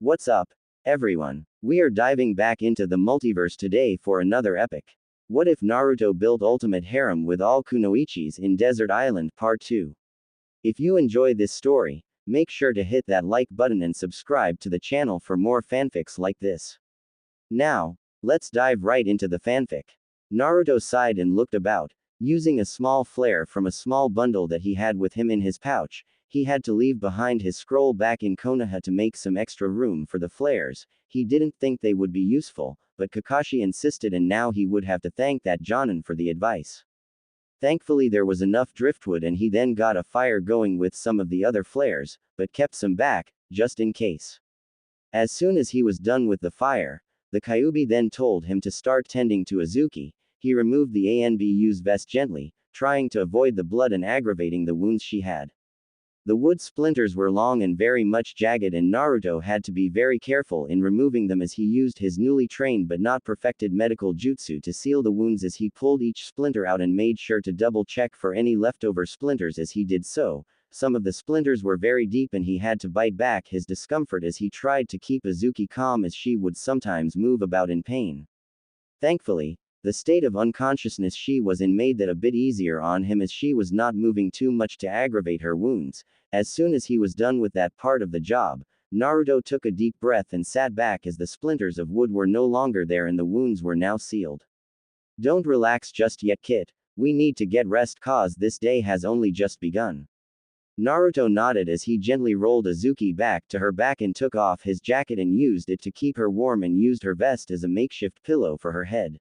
What's up, everyone? We are diving back into the multiverse today for another epic. What if Naruto built ultimate harem with all kunoichis in Desert Island Part 2? If you enjoy this story, make sure to hit that like button and subscribe to the channel for more fanfics like this. Now, let's dive right into the fanfic. Naruto sighed and looked about. Using a small flare from a small bundle that he had with him in his pouch, he had to leave behind his scroll back in Konoha to make some extra room for the flares. He didn't think they would be useful, but Kakashi insisted, and now he would have to thank that Jonin for the advice. Thankfully there was enough driftwood, and he then got a fire going with some of the other flares, but kept some back, just in case. As soon as he was done with the fire, the Kyuubi then told him to start tending to Azuki. He removed the Anbu's vest gently, trying to avoid the blood and aggravating the wounds she had. The wood splinters were long and very much jagged, and Naruto had to be very careful in removing them as he used his newly trained but not perfected medical jutsu to seal the wounds as he pulled each splinter out and made sure to double check for any leftover splinters as he did so. Some of the splinters were very deep and he had to bite back his discomfort as he tried to keep Azuki calm as she would sometimes move about in pain. Thankfully, the state of unconsciousness she was in made that a bit easier on him as she was not moving too much to aggravate her wounds. As soon as he was done with that part of the job, Naruto took a deep breath and sat back as the splinters of wood were no longer there and the wounds were now sealed. Don't relax just yet, Kit. We need to get rest cause this day has only just begun. Naruto nodded as he gently rolled Azuki back to her back and took off his jacket and used it to keep her warm and used her vest as a makeshift pillow for her head.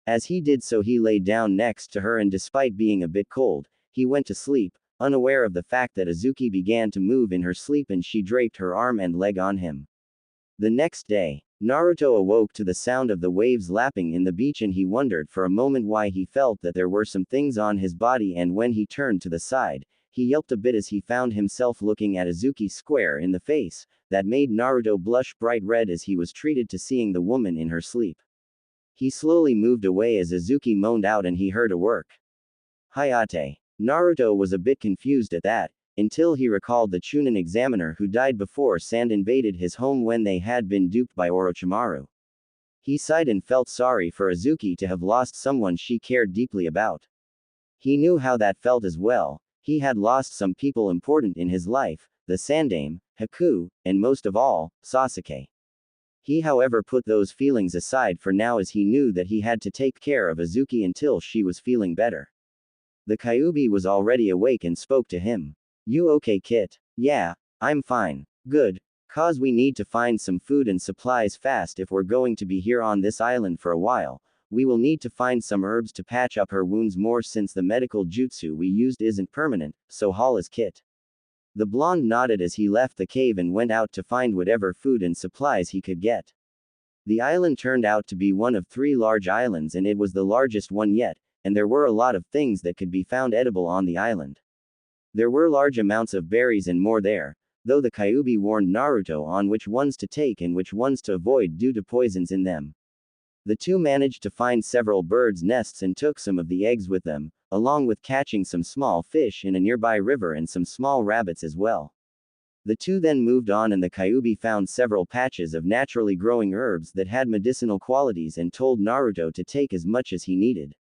As he did so, he lay down next to her, and despite being a bit cold, he went to sleep, unaware of the fact that Azuki began to move in her sleep and she draped her arm and leg on him. The next day, Naruto awoke to the sound of the waves lapping in the beach, and he wondered for a moment why he felt that there were some things on his body, and when he turned to the side, he yelped a bit as he found himself looking at Azuki square in the face. That made Naruto blush bright red as he was treated to seeing the woman in her sleep. He slowly moved away as Azuki moaned out and he heard a work. Hayate. Naruto was a bit confused at that, until he recalled the Chunin examiner who died before Sand invaded his home when they had been duped by Orochimaru. He sighed and felt sorry for Azuki to have lost someone she cared deeply about. He knew how that felt as well. He had lost some people important in his life, the Sandaime, Haku, and most of all, Sasuke. He however put those feelings aside for now as he knew that he had to take care of Azuki until she was feeling better. The Kyuubi was already awake and spoke to him. You okay, Kit? Yeah, I'm fine. Good. Cause we need to find some food and supplies fast if we're going to be here on this island for a while. We will need to find some herbs to patch up her wounds more since the medical jutsu we used isn't permanent, so haul is Kit. The blonde nodded as he left the cave and went out to find whatever food and supplies he could get. The island turned out to be one of 3 large islands, and it was the largest one yet, and there were a lot of things that could be found edible on the island. There were large amounts of berries and more there, though the Kyuubi warned Naruto on which ones to take and which ones to avoid due to poisons in them. The two managed to find several birds' nests and took some of the eggs with them, along with catching some small fish in a nearby river and some small rabbits as well. The two then moved on, and the Kyuubi found several patches of naturally growing herbs that had medicinal qualities and told Naruto to take as much as he needed.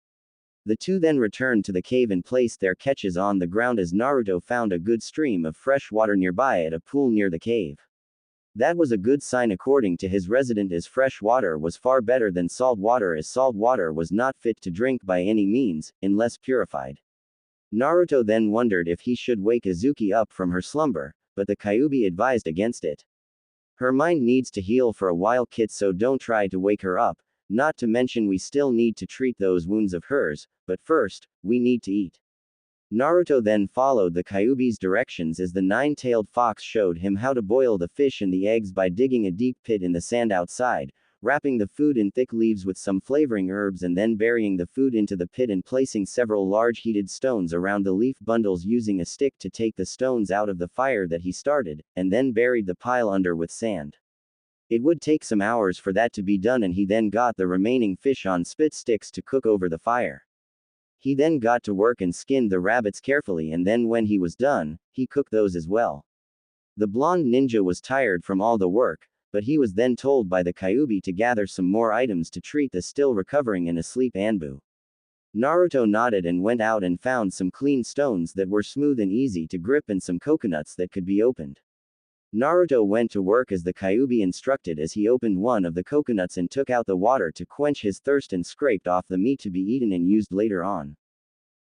The two then returned to the cave and placed their catches on the ground as Naruto found a good stream of fresh water nearby at a pool near the cave. That was a good sign according to his resident, as fresh water was far better than salt water, as salt water was not fit to drink by any means, unless purified. Naruto then wondered if he should wake Azuki up from her slumber, but the Kyuubi advised against it. Her mind needs to heal for a while, Kit, so don't try to wake her up, not to mention we still need to treat those wounds of hers, but first, we need to eat. Naruto then followed the Kyuubi's directions as the 9-tailed fox showed him how to boil the fish and the eggs by digging a deep pit in the sand outside, wrapping the food in thick leaves with some flavoring herbs, and then burying the food into the pit and placing several large heated stones around the leaf bundles using a stick to take the stones out of the fire that he started, and then buried the pile under with sand. It would take some hours for that to be done, and he then got the remaining fish on spit sticks to cook over the fire. He then got to work and skinned the rabbits carefully, and then when he was done, he cooked those as well. The blonde ninja was tired from all the work, but he was then told by the Kyuubi to gather some more items to treat the still recovering and asleep Anbu. Naruto nodded and went out and found some clean stones that were smooth and easy to grip and some coconuts that could be opened. Naruto went to work as the Kyuubi instructed as he opened one of the coconuts and took out the water to quench his thirst and scraped off the meat to be eaten and used later on.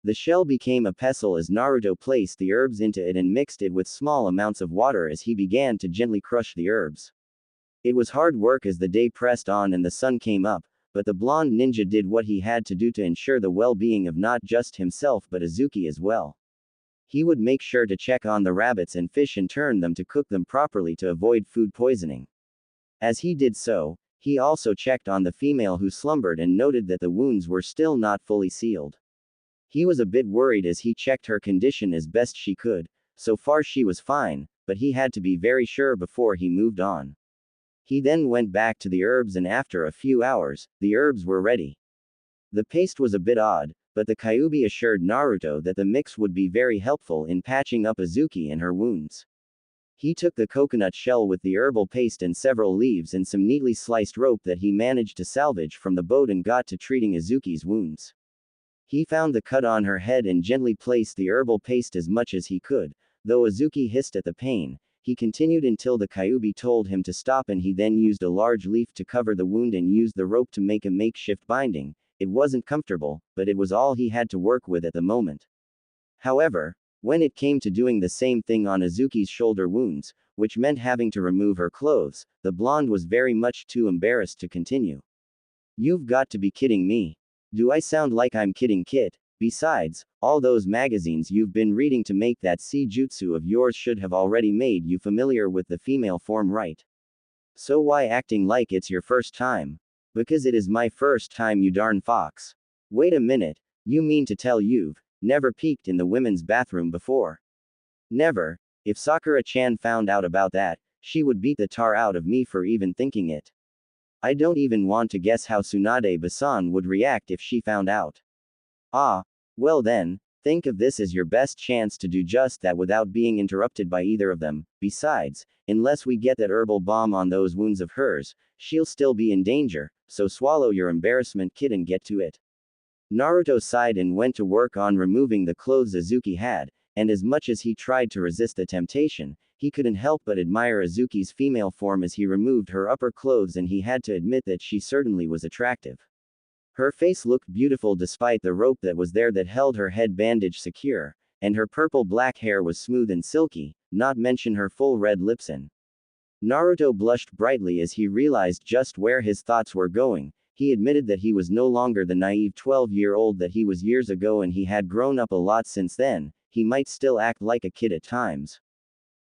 The shell became a pestle as Naruto placed the herbs into it and mixed it with small amounts of water as he began to gently crush the herbs. It was hard work as the day pressed on and the sun came up, but the blonde ninja did what he had to do to ensure the well-being of not just himself but Azuki as well. He would make sure to check on the rabbits and fish and turn them to cook them properly to avoid food poisoning. As he did so, he also checked on the female who slumbered and noted that the wounds were still not fully sealed. He was a bit worried as he checked her condition as best she could. So far she was fine, but he had to be very sure before he moved on. He then went back to the herbs and after a few hours, the herbs were ready. The paste was a bit odd, but the Kyuubi assured Naruto that the mix would be very helpful in patching up Azuki and her wounds. He took the coconut shell with the herbal paste and several leaves and some neatly sliced rope that he managed to salvage from the boat and got to treating Azuki's wounds. He found the cut on her head and gently placed the herbal paste as much as he could. Though Azuki hissed at the pain, he continued until the Kyuubi told him to stop and he then used a large leaf to cover the wound and used the rope to make a makeshift binding. It wasn't comfortable, but it was all he had to work with at the moment. However, when it came to doing the same thing on Azuki's shoulder wounds, which meant having to remove her clothes, the blonde was very much too embarrassed to continue. "You've got to be kidding me. Do I sound like I'm kidding, Kit? Besides, all those magazines you've been reading to make that jutsu of yours should have already made you familiar with the female form, right? So why acting like it's your first time?" "Because it is my first time, you darn fox." "Wait a minute, you mean to tell you've never peeked in the women's bathroom before?" "Never. If Sakura-chan found out about that, she would beat the tar out of me for even thinking it. I don't even want to guess how Tsunade-san would react if she found out." "Ah, well then, think of this as your best chance to do just that without being interrupted by either of them. Besides, unless we get that herbal balm on those wounds of hers, she'll still be in danger, so swallow your embarrassment, kid, and get to it." Naruto sighed and went to work on removing the clothes Azuki had, and as much as he tried to resist the temptation, he couldn't help but admire Azuki's female form as he removed her upper clothes, and he had to admit that she certainly was attractive. Her face looked beautiful despite the rope that was there that held her head bandaged secure, and her purple-black hair was smooth and silky, not mention her full red lips and. Naruto blushed brightly as he realized just where his thoughts were going. He admitted that he was no longer the naive 12-year-old that he was years ago and he had grown up a lot since then. He might still act like a kid at times,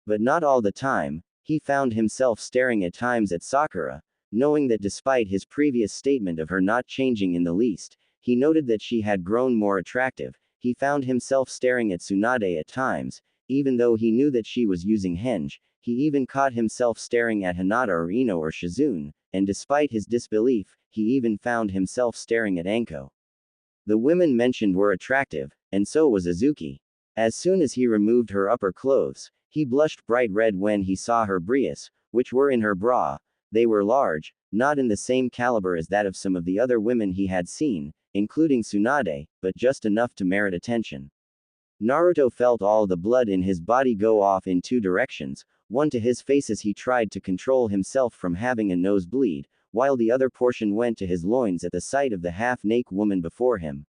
but not all the time. He found himself staring at times at Sakura, knowing that despite his previous statement of her not changing in the least, he noted that she had grown more attractive. He found himself staring at Tsunade at times, even though he knew that she was using henge. He even caught himself staring at Hinata or Ino or Shizune, and despite his disbelief, he even found himself staring at Anko. The women mentioned were attractive, and so was Azuki. As soon as he removed her upper clothes, he blushed bright red when he saw her brias, which were in her bra. They were large, not in the same caliber as that of some of the other women he had seen, including Tsunade, but just enough to merit attention. Naruto felt all the blood in his body go off in two directions, one to his face as he tried to control himself from having a nosebleed, while the other portion went to his loins at the sight of the half-naked woman before him.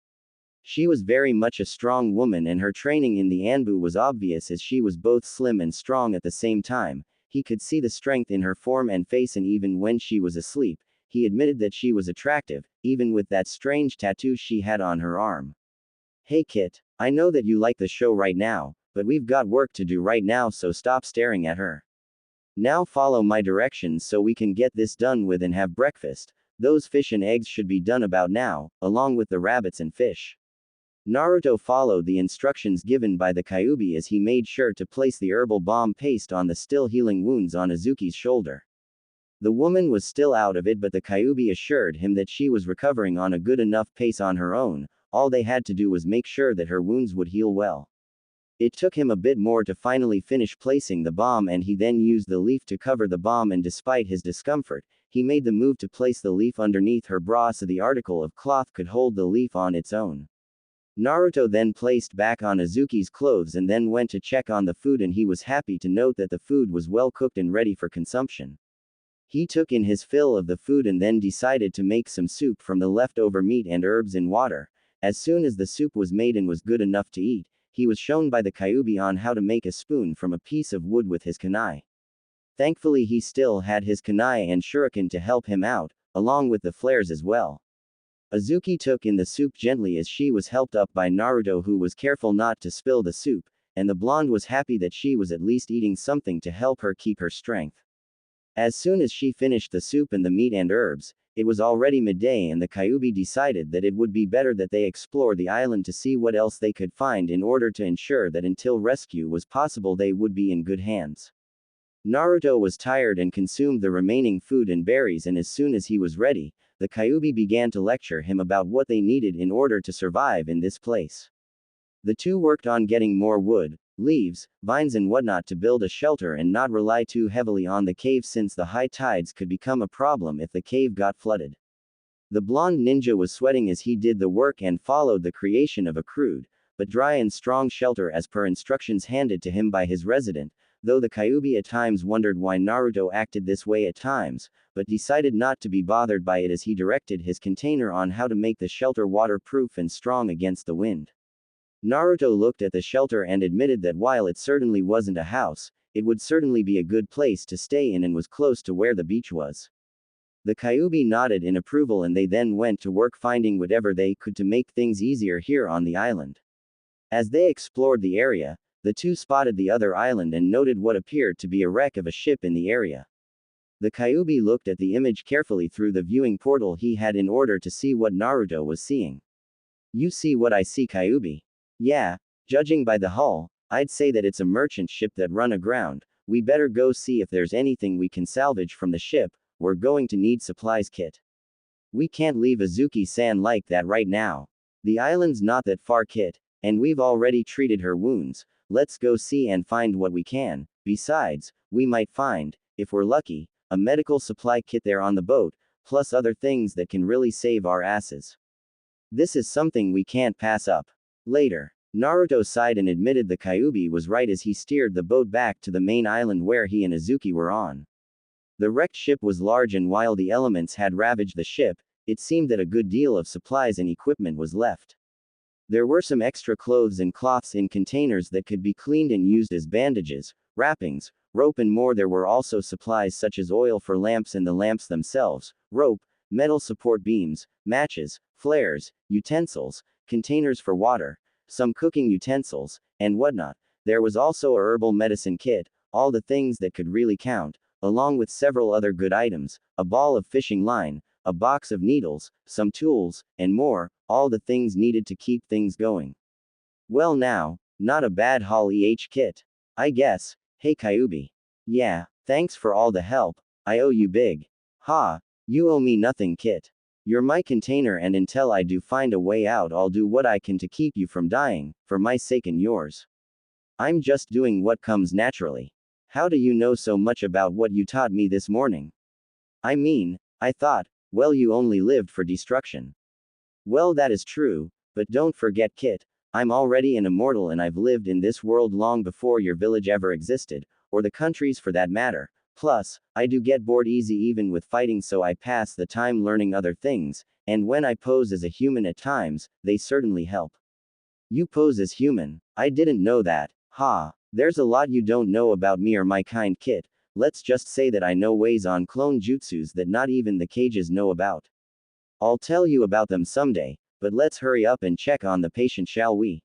She was very much a strong woman and her training in the Anbu was obvious as she was both slim and strong at the same time. He could see the strength in her form and face, and even when she was asleep, he admitted that she was attractive, even with that strange tattoo she had on her arm. "Hey Kit, I know that you like the show right now, but we've got work to do right now, so stop staring at her. Now follow my directions so we can get this done with and have breakfast. Those fish and eggs should be done about now, along with the rabbits and fish." Naruto followed the instructions given by the Kyuubi as he made sure to place the herbal balm paste on the still healing wounds on Azuki's shoulder. The woman was still out of it, but the Kyuubi assured him that she was recovering on a good enough pace on her own. All they had to do was make sure that her wounds would heal well. It took him a bit more to finally finish placing the bomb, and he then used the leaf to cover the bomb, and despite his discomfort, he made the move to place the leaf underneath her bra so the article of cloth could hold the leaf on its own. Naruto then placed back on Azuki's clothes and then went to check on the food, and he was happy to note that the food was well cooked and ready for consumption. He took in his fill of the food and then decided to make some soup from the leftover meat and herbs in water. As soon as the soup was made and was good enough to eat, he was shown by the Kyuubi on how to make a spoon from a piece of wood with his kunai. Thankfully he still had his kunai and shuriken to help him out, along with the flares as well. Azuki took in the soup gently as she was helped up by Naruto, who was careful not to spill the soup, and the blonde was happy that she was at least eating something to help her keep her strength. As soon as she finished the soup and the meat and herbs, it was already midday, and the Kyuubi decided that it would be better that they explore the island to see what else they could find in order to ensure that until rescue was possible they would be in good hands. Naruto was tired and consumed the remaining food and berries, and as soon as he was ready, the Kyuubi began to lecture him about what they needed in order to survive in this place. The two worked on getting more wood, leaves, vines and whatnot to build a shelter and not rely too heavily on the cave, since the high tides could become a problem if the cave got flooded. The blonde ninja was sweating as he did the work and followed the creation of a crude, but dry and strong shelter as per instructions handed to him by his resident, though the Kyuubi at times wondered why Naruto acted this way at times, but decided not to be bothered by it as he directed his container on how to make the shelter waterproof and strong against the wind. Naruto looked at the shelter and admitted that while it certainly wasn't a house, it would certainly be a good place to stay in and was close to where the beach was. The Kyuubi nodded in approval, and they then went to work finding whatever they could to make things easier here on the island. As they explored the area, the two spotted the other island and noted what appeared to be a wreck of a ship in the area. The Kyuubi looked at the image carefully through the viewing portal he had in order to see what Naruto was seeing. "You see what I see, Kyuubi?" "Yeah, judging by the hull, I'd say that it's a merchant ship that run aground. We better go see if there's anything we can salvage from the ship. We're going to need supplies kit. We can't leave Azuki-san like that right now. The island's not that far, kit, and we've already treated her wounds. Let's go see and find what we can. Besides, we might find, if we're lucky, a medical supply kit there on the boat, plus other things that can really save our asses. This is something we can't pass up." Later, Naruto sighed and admitted the Kyuubi was right as he steered the boat back to the main island where he and Azuki were on. The wrecked ship was large, and while the elements had ravaged the ship, it seemed that a good deal of supplies and equipment was left. There were some extra clothes and cloths in containers that could be cleaned and used as bandages, wrappings, rope and more. There were also supplies such as oil for lamps and the lamps themselves, rope, metal support beams, matches, flares, utensils, containers for water, some cooking utensils, and whatnot. There was also a herbal medicine kit, all the things that could really count, along with several other good items, a ball of fishing line, a box of needles, some tools, and more, all the things needed to keep things going. Well now, not a bad haul kit. I guess. Hey Kyuubi. Yeah, thanks for all the help. I owe you big. Ha, you owe me nothing, kit. You're my container, and until I do find a way out, I'll do what I can to keep you from dying, for my sake and yours. I'm just doing what comes naturally. How do you know so much about what you taught me this morning? I mean, I thought, well, you only lived for destruction. Well, that is true, but don't forget, kit, I'm already an immortal and I've lived in this world long before your village ever existed, or the countries for that matter. Plus, I do get bored easy even with fighting, so I pass the time learning other things, and when I pose as a human at times, they certainly help. You pose as human? I didn't know that. Ha, there's a lot you don't know about me or my kind, kit. Let's just say that I know ways on clone jutsus that not even the cages know about. I'll tell you about them someday, but let's hurry up and check on the patient, shall we?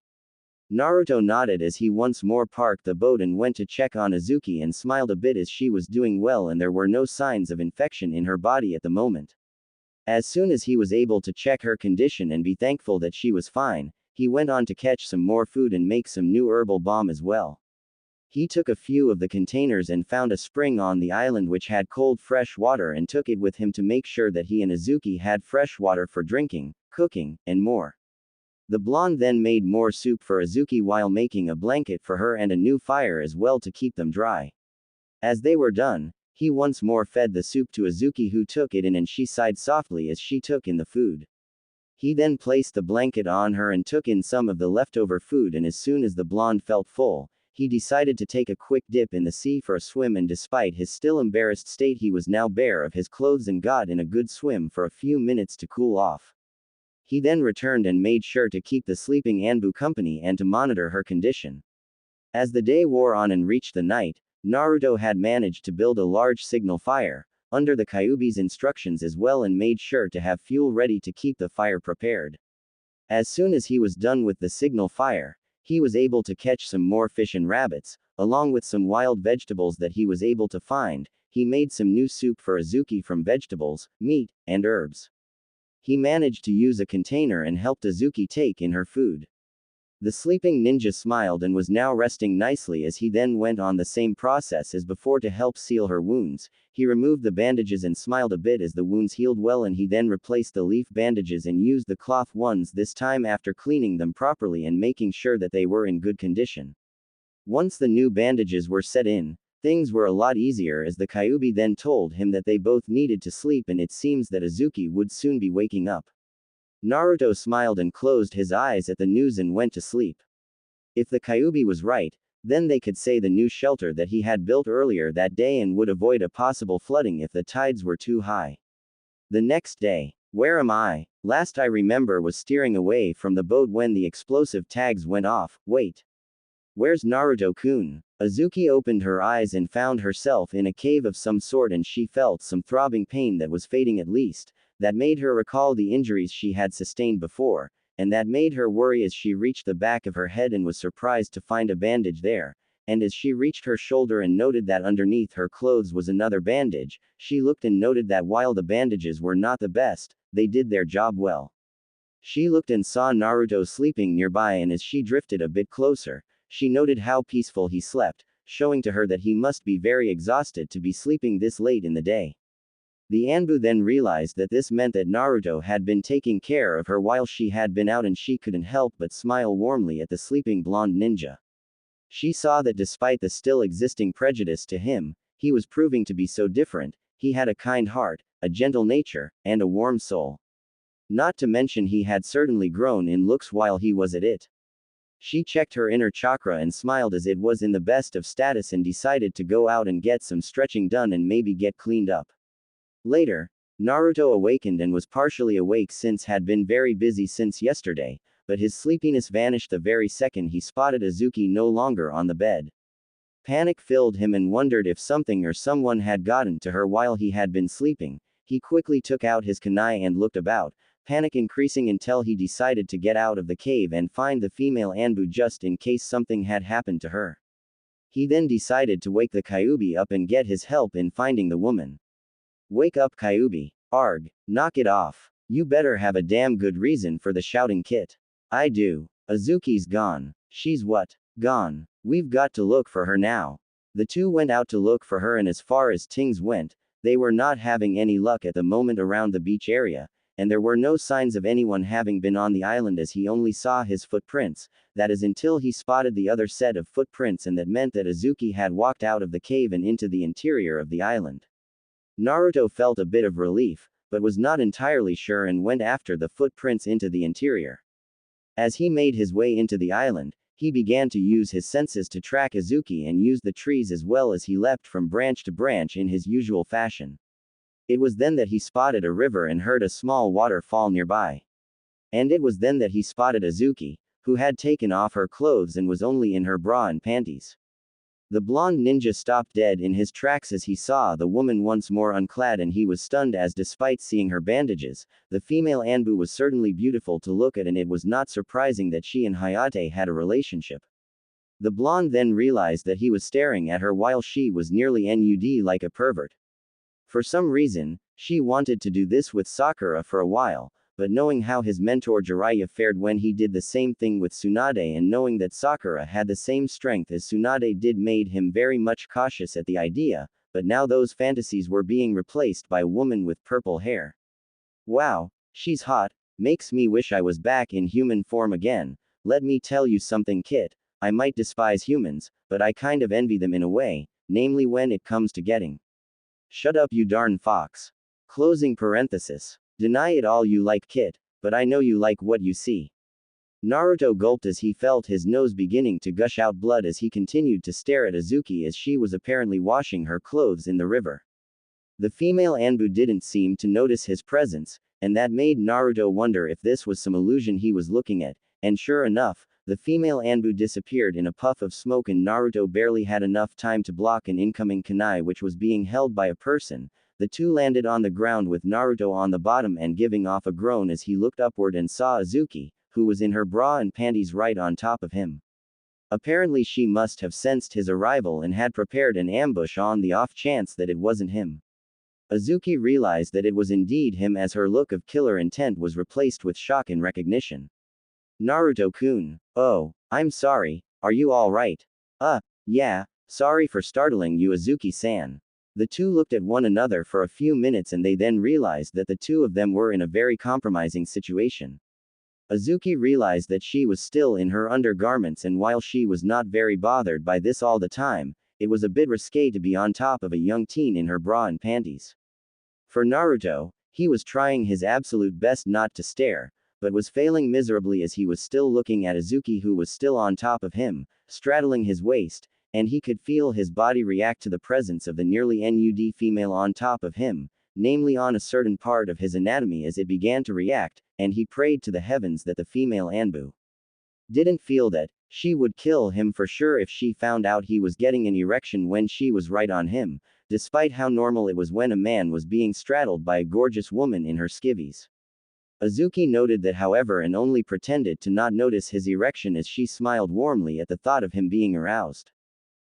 Naruto nodded as he once more parked the boat and went to check on Azuki and smiled a bit as she was doing well and there were no signs of infection in her body at the moment. As soon as he was able to check her condition and be thankful that she was fine, he went on to catch some more food and make some new herbal balm as well. He took a few of the containers and found a spring on the island which had cold fresh water and took it with him to make sure that he and Azuki had fresh water for drinking, cooking, and more. The blonde then made more soup for Azuki while making a blanket for her and a new fire as well to keep them dry. As they were done, he once more fed the soup to Azuki, who took it in and she sighed softly as she took in the food. He then placed the blanket on her and took in some of the leftover food, and as soon as the blonde felt full, he decided to take a quick dip in the sea for a swim, and despite his still embarrassed state he was now bare of his clothes and got in a good swim for a few minutes to cool off. He then returned and made sure to keep the sleeping Anbu company and to monitor her condition. As the day wore on and reached the night, Naruto had managed to build a large signal fire, under the Kyuubi's instructions as well, and made sure to have fuel ready to keep the fire prepared. As soon as he was done with the signal fire, he was able to catch some more fish and rabbits, along with some wild vegetables that he was able to find. He made some new soup for Azuki from vegetables, meat, and herbs. He managed to use a container and helped Azuki take in her food. The sleeping ninja smiled and was now resting nicely as he then went on the same process as before to help seal her wounds. He removed the bandages and smiled a bit as the wounds healed well, and he then replaced the leaf bandages and used the cloth ones this time after cleaning them properly and making sure that they were in good condition. Once the new bandages were set in, things were a lot easier as the Kyuubi then told him that they both needed to sleep and it seems that Azuki would soon be waking up. Naruto smiled and closed his eyes at the news and went to sleep. If the Kyuubi was right, then they could say the new shelter that he had built earlier that day and would avoid a possible flooding if the tides were too high. The next day, where am I? Last I remember was steering away from the boat when the explosive tags went off. Wait. Where's Naruto-kun? Azuki opened her eyes and found herself in a cave of some sort, and she felt some throbbing pain that was fading at least. That made her recall the injuries she had sustained before, and that made her worry as she reached the back of her head and was surprised to find a bandage there. And as she reached her shoulder and noted that underneath her clothes was another bandage, she looked and noted that while the bandages were not the best, they did their job well. She looked and saw Naruto sleeping nearby, and as she drifted a bit closer, she noted how peaceful he slept, showing to her that he must be very exhausted to be sleeping this late in the day. The Anbu then realized that this meant that Naruto had been taking care of her while she had been out, and she couldn't help but smile warmly at the sleeping blonde ninja. She saw that despite the still existing prejudice to him, he was proving to be so different. He had a kind heart, a gentle nature, and a warm soul. Not to mention he had certainly grown in looks while he was at it. She checked her inner chakra and smiled as it was in the best of status and decided to go out and get some stretching done and maybe get cleaned up. Later, Naruto awakened and was partially awake since had been very busy since yesterday, but his sleepiness vanished the very second he spotted Azuki no longer on the bed. Panic filled him and wondered if something or someone had gotten to her while he had been sleeping. He quickly took out his kunai and looked about, panic increasing until he decided to get out of the cave and find the female Anbu just in case something had happened to her. He then decided to wake the Kyuubi up and get his help in finding the woman. Wake up, Kyuubi. Arg, knock it off. You better have a damn good reason for the shouting kit. I do. Azuki's gone. She's what? Gone. We've got to look for her now. The two went out to look for her, and as far as things went, they were not having any luck at the moment around the beach area, and there were no signs of anyone having been on the island as he only saw his footprints, that is until he spotted the other set of footprints, and that meant that Azuki had walked out of the cave and into the interior of the island. Naruto felt a bit of relief, but was not entirely sure and went after the footprints into the interior. As he made his way into the island, he began to use his senses to track Azuki and use the trees as well as he leapt from branch to branch in his usual fashion. It was then that he spotted a river and heard a small waterfall nearby. And it was then that he spotted Azuki, who had taken off her clothes and was only in her bra and panties. The blonde ninja stopped dead in his tracks as he saw the woman once more unclad, and he was stunned as despite seeing her bandages, the female Anbu was certainly beautiful to look at, and it was not surprising that she and Hayate had a relationship. The blonde then realized that he was staring at her while she was nearly nude like a pervert. For some reason, she wanted to do this with Sakura for a while, but knowing how his mentor Jiraiya fared when he did the same thing with Tsunade and knowing that Sakura had the same strength as Tsunade did made him very much cautious at the idea, but now those fantasies were being replaced by a woman with purple hair. Wow, she's hot. Makes me wish I was back in human form again. Let me tell you something, Kit. I might despise humans, but I kind of envy them in a way, namely when it comes to getting. Shut up, you darn fox. Closing parenthesis. Deny it all you like, Kit, but I know you like what you see. Naruto gulped as he felt his nose beginning to gush out blood as he continued to stare at Azuki as she was apparently washing her clothes in the river. The female Anbu didn't seem to notice his presence, and that made Naruto wonder if this was some illusion he was looking at, and sure enough, the female Anbu disappeared in a puff of smoke and Naruto barely had enough time to block an incoming kunai which was being held by a person. The two landed on the ground with Naruto on the bottom and giving off a groan as he looked upward and saw Azuki, who was in her bra and panties right on top of him. Apparently she must have sensed his arrival and had prepared an ambush on the off chance that it wasn't him. Azuki realized that it was indeed him as her look of killer intent was replaced with shock and recognition. Naruto-kun. Oh, I'm sorry, are you alright? Yeah, sorry for startling you, Azuki-san. The two looked at one another for a few minutes and they then realized that the two of them were in a very compromising situation. Azuki realized that she was still in her undergarments and while she was not very bothered by this all the time, it was a bit risque to be on top of a young teen in her bra and panties. For Naruto, he was trying his absolute best not to stare, but was failing miserably as he was still looking at Azuki who was still on top of him, straddling his waist, and he could feel his body react to the presence of the nearly nude female on top of him, namely on a certain part of his anatomy as it began to react, and he prayed to the heavens that the female Anbu didn't feel that she would kill him for sure if she found out he was getting an erection when she was right on him, despite how normal it was when a man was being straddled by a gorgeous woman in her skivvies. Azuki noted that however and only pretended to not notice his erection as she smiled warmly at the thought of him being aroused.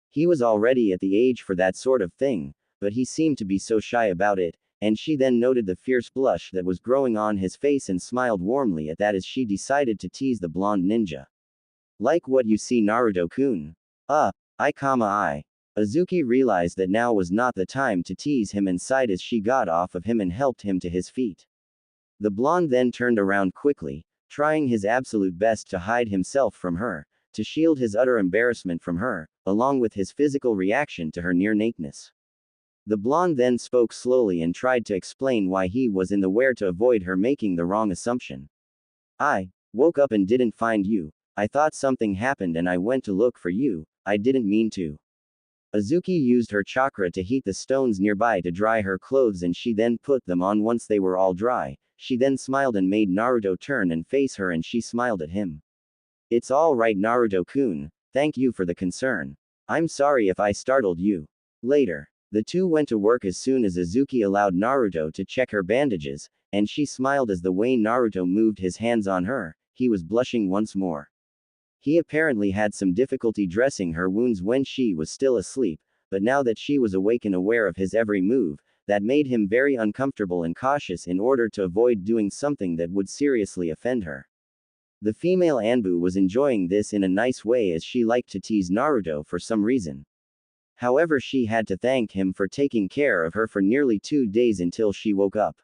He was already at the age for that sort of thing, but he seemed to be so shy about it, and she then noted the fierce blush that was growing on his face and smiled warmly at that as she decided to tease the blonde ninja. Like what you see, Naruto-kun? I. Azuki realized that now was not the time to tease him and sighed as she got off of him and helped him to his feet. The blonde then turned around quickly, trying his absolute best to hide himself from her, to shield his utter embarrassment from her, along with his physical reaction to her near nakedness. The blonde then spoke slowly and tried to explain why he was in the where to avoid her making the wrong assumption. I woke up and didn't find you. I thought something happened and I went to look for you. I didn't mean to. Azuki used her chakra to heat the stones nearby to dry her clothes and she then put them on once they were all dry. She then smiled and made Naruto turn and face her and she smiled at him. It's all right, Naruto-kun, thank you for the concern. I'm sorry if I startled you. Later, the two went to work as soon as Azuki allowed Naruto to check her bandages, and she smiled as the way Naruto moved his hands on her. He was blushing once more. He apparently had some difficulty dressing her wounds when she was still asleep, but now that she was awake and aware of his every move, that made him very uncomfortable and cautious in order to avoid doing something that would seriously offend her. The female Anbu was enjoying this in a nice way as she liked to tease Naruto for some reason. However, she had to thank him for taking care of her for nearly 2 days until she woke up.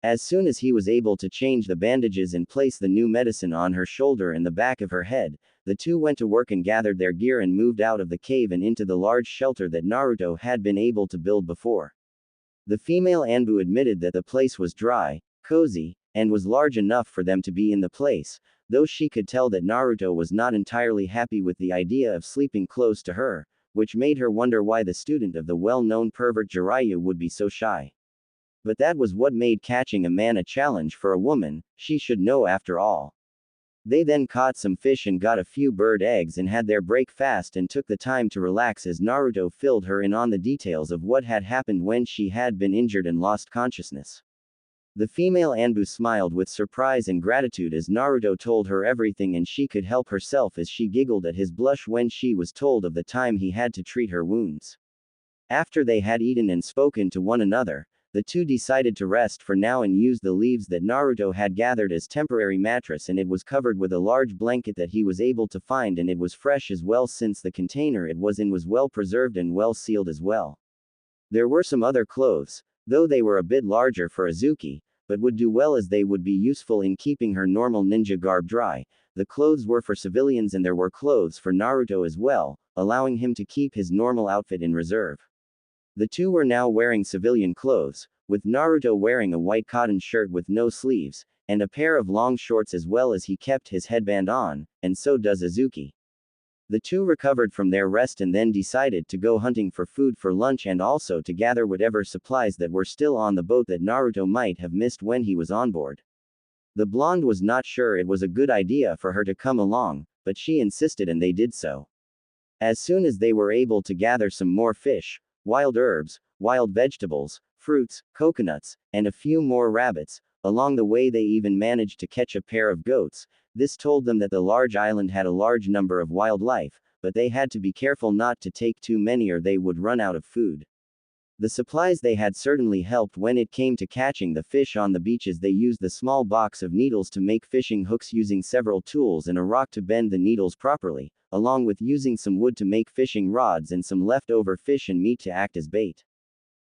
As soon as he was able to change the bandages and place the new medicine on her shoulder and the back of her head, the two went to work and gathered their gear and moved out of the cave and into the large shelter that Naruto had been able to build before. The female Anbu admitted that the place was dry, cozy, and was large enough for them to be in the place, though she could tell that Naruto was not entirely happy with the idea of sleeping close to her, which made her wonder why the student of the well-known pervert Jiraiya would be so shy. But that was what made catching a man a challenge for a woman, she should know after all. They then caught some fish and got a few bird eggs and had their breakfast and took the time to relax as Naruto filled her in on the details of what had happened when she had been injured and lost consciousness. The female Anbu smiled with surprise and gratitude as Naruto told her everything and she could help herself as she giggled at his blush when she was told of the time he had to treat her wounds. After they had eaten and spoken to one another, the two decided to rest for now and used the leaves that Naruto had gathered as temporary mattress and it was covered with a large blanket that he was able to find and it was fresh as well since the container it was in was well preserved and well sealed as well. There were some other clothes, though they were a bit larger for Azuki, but would do well as they would be useful in keeping her normal ninja garb dry. The clothes were for civilians and there were clothes for Naruto as well, allowing him to keep his normal outfit in reserve. The two were now wearing civilian clothes, with Naruto wearing a white cotton shirt with no sleeves, and a pair of long shorts as well as he kept his headband on, and so does Azuki. The two recovered from their rest and then decided to go hunting for food for lunch and also to gather whatever supplies that were still on the boat that Naruto might have missed when he was on board. The blonde was not sure it was a good idea for her to come along, but she insisted and they did so. As soon as they were able to gather some more fish, wild herbs, wild vegetables, fruits, coconuts, and a few more rabbits, along the way they even managed to catch a pair of goats. This told them that the large island had a large number of wildlife, but they had to be careful not to take too many or they would run out of food. The supplies they had certainly helped when it came to catching the fish on the beaches. They used the small box of needles to make fishing hooks using several tools and a rock to bend the needles properly, along with using some wood to make fishing rods and some leftover fish and meat to act as bait.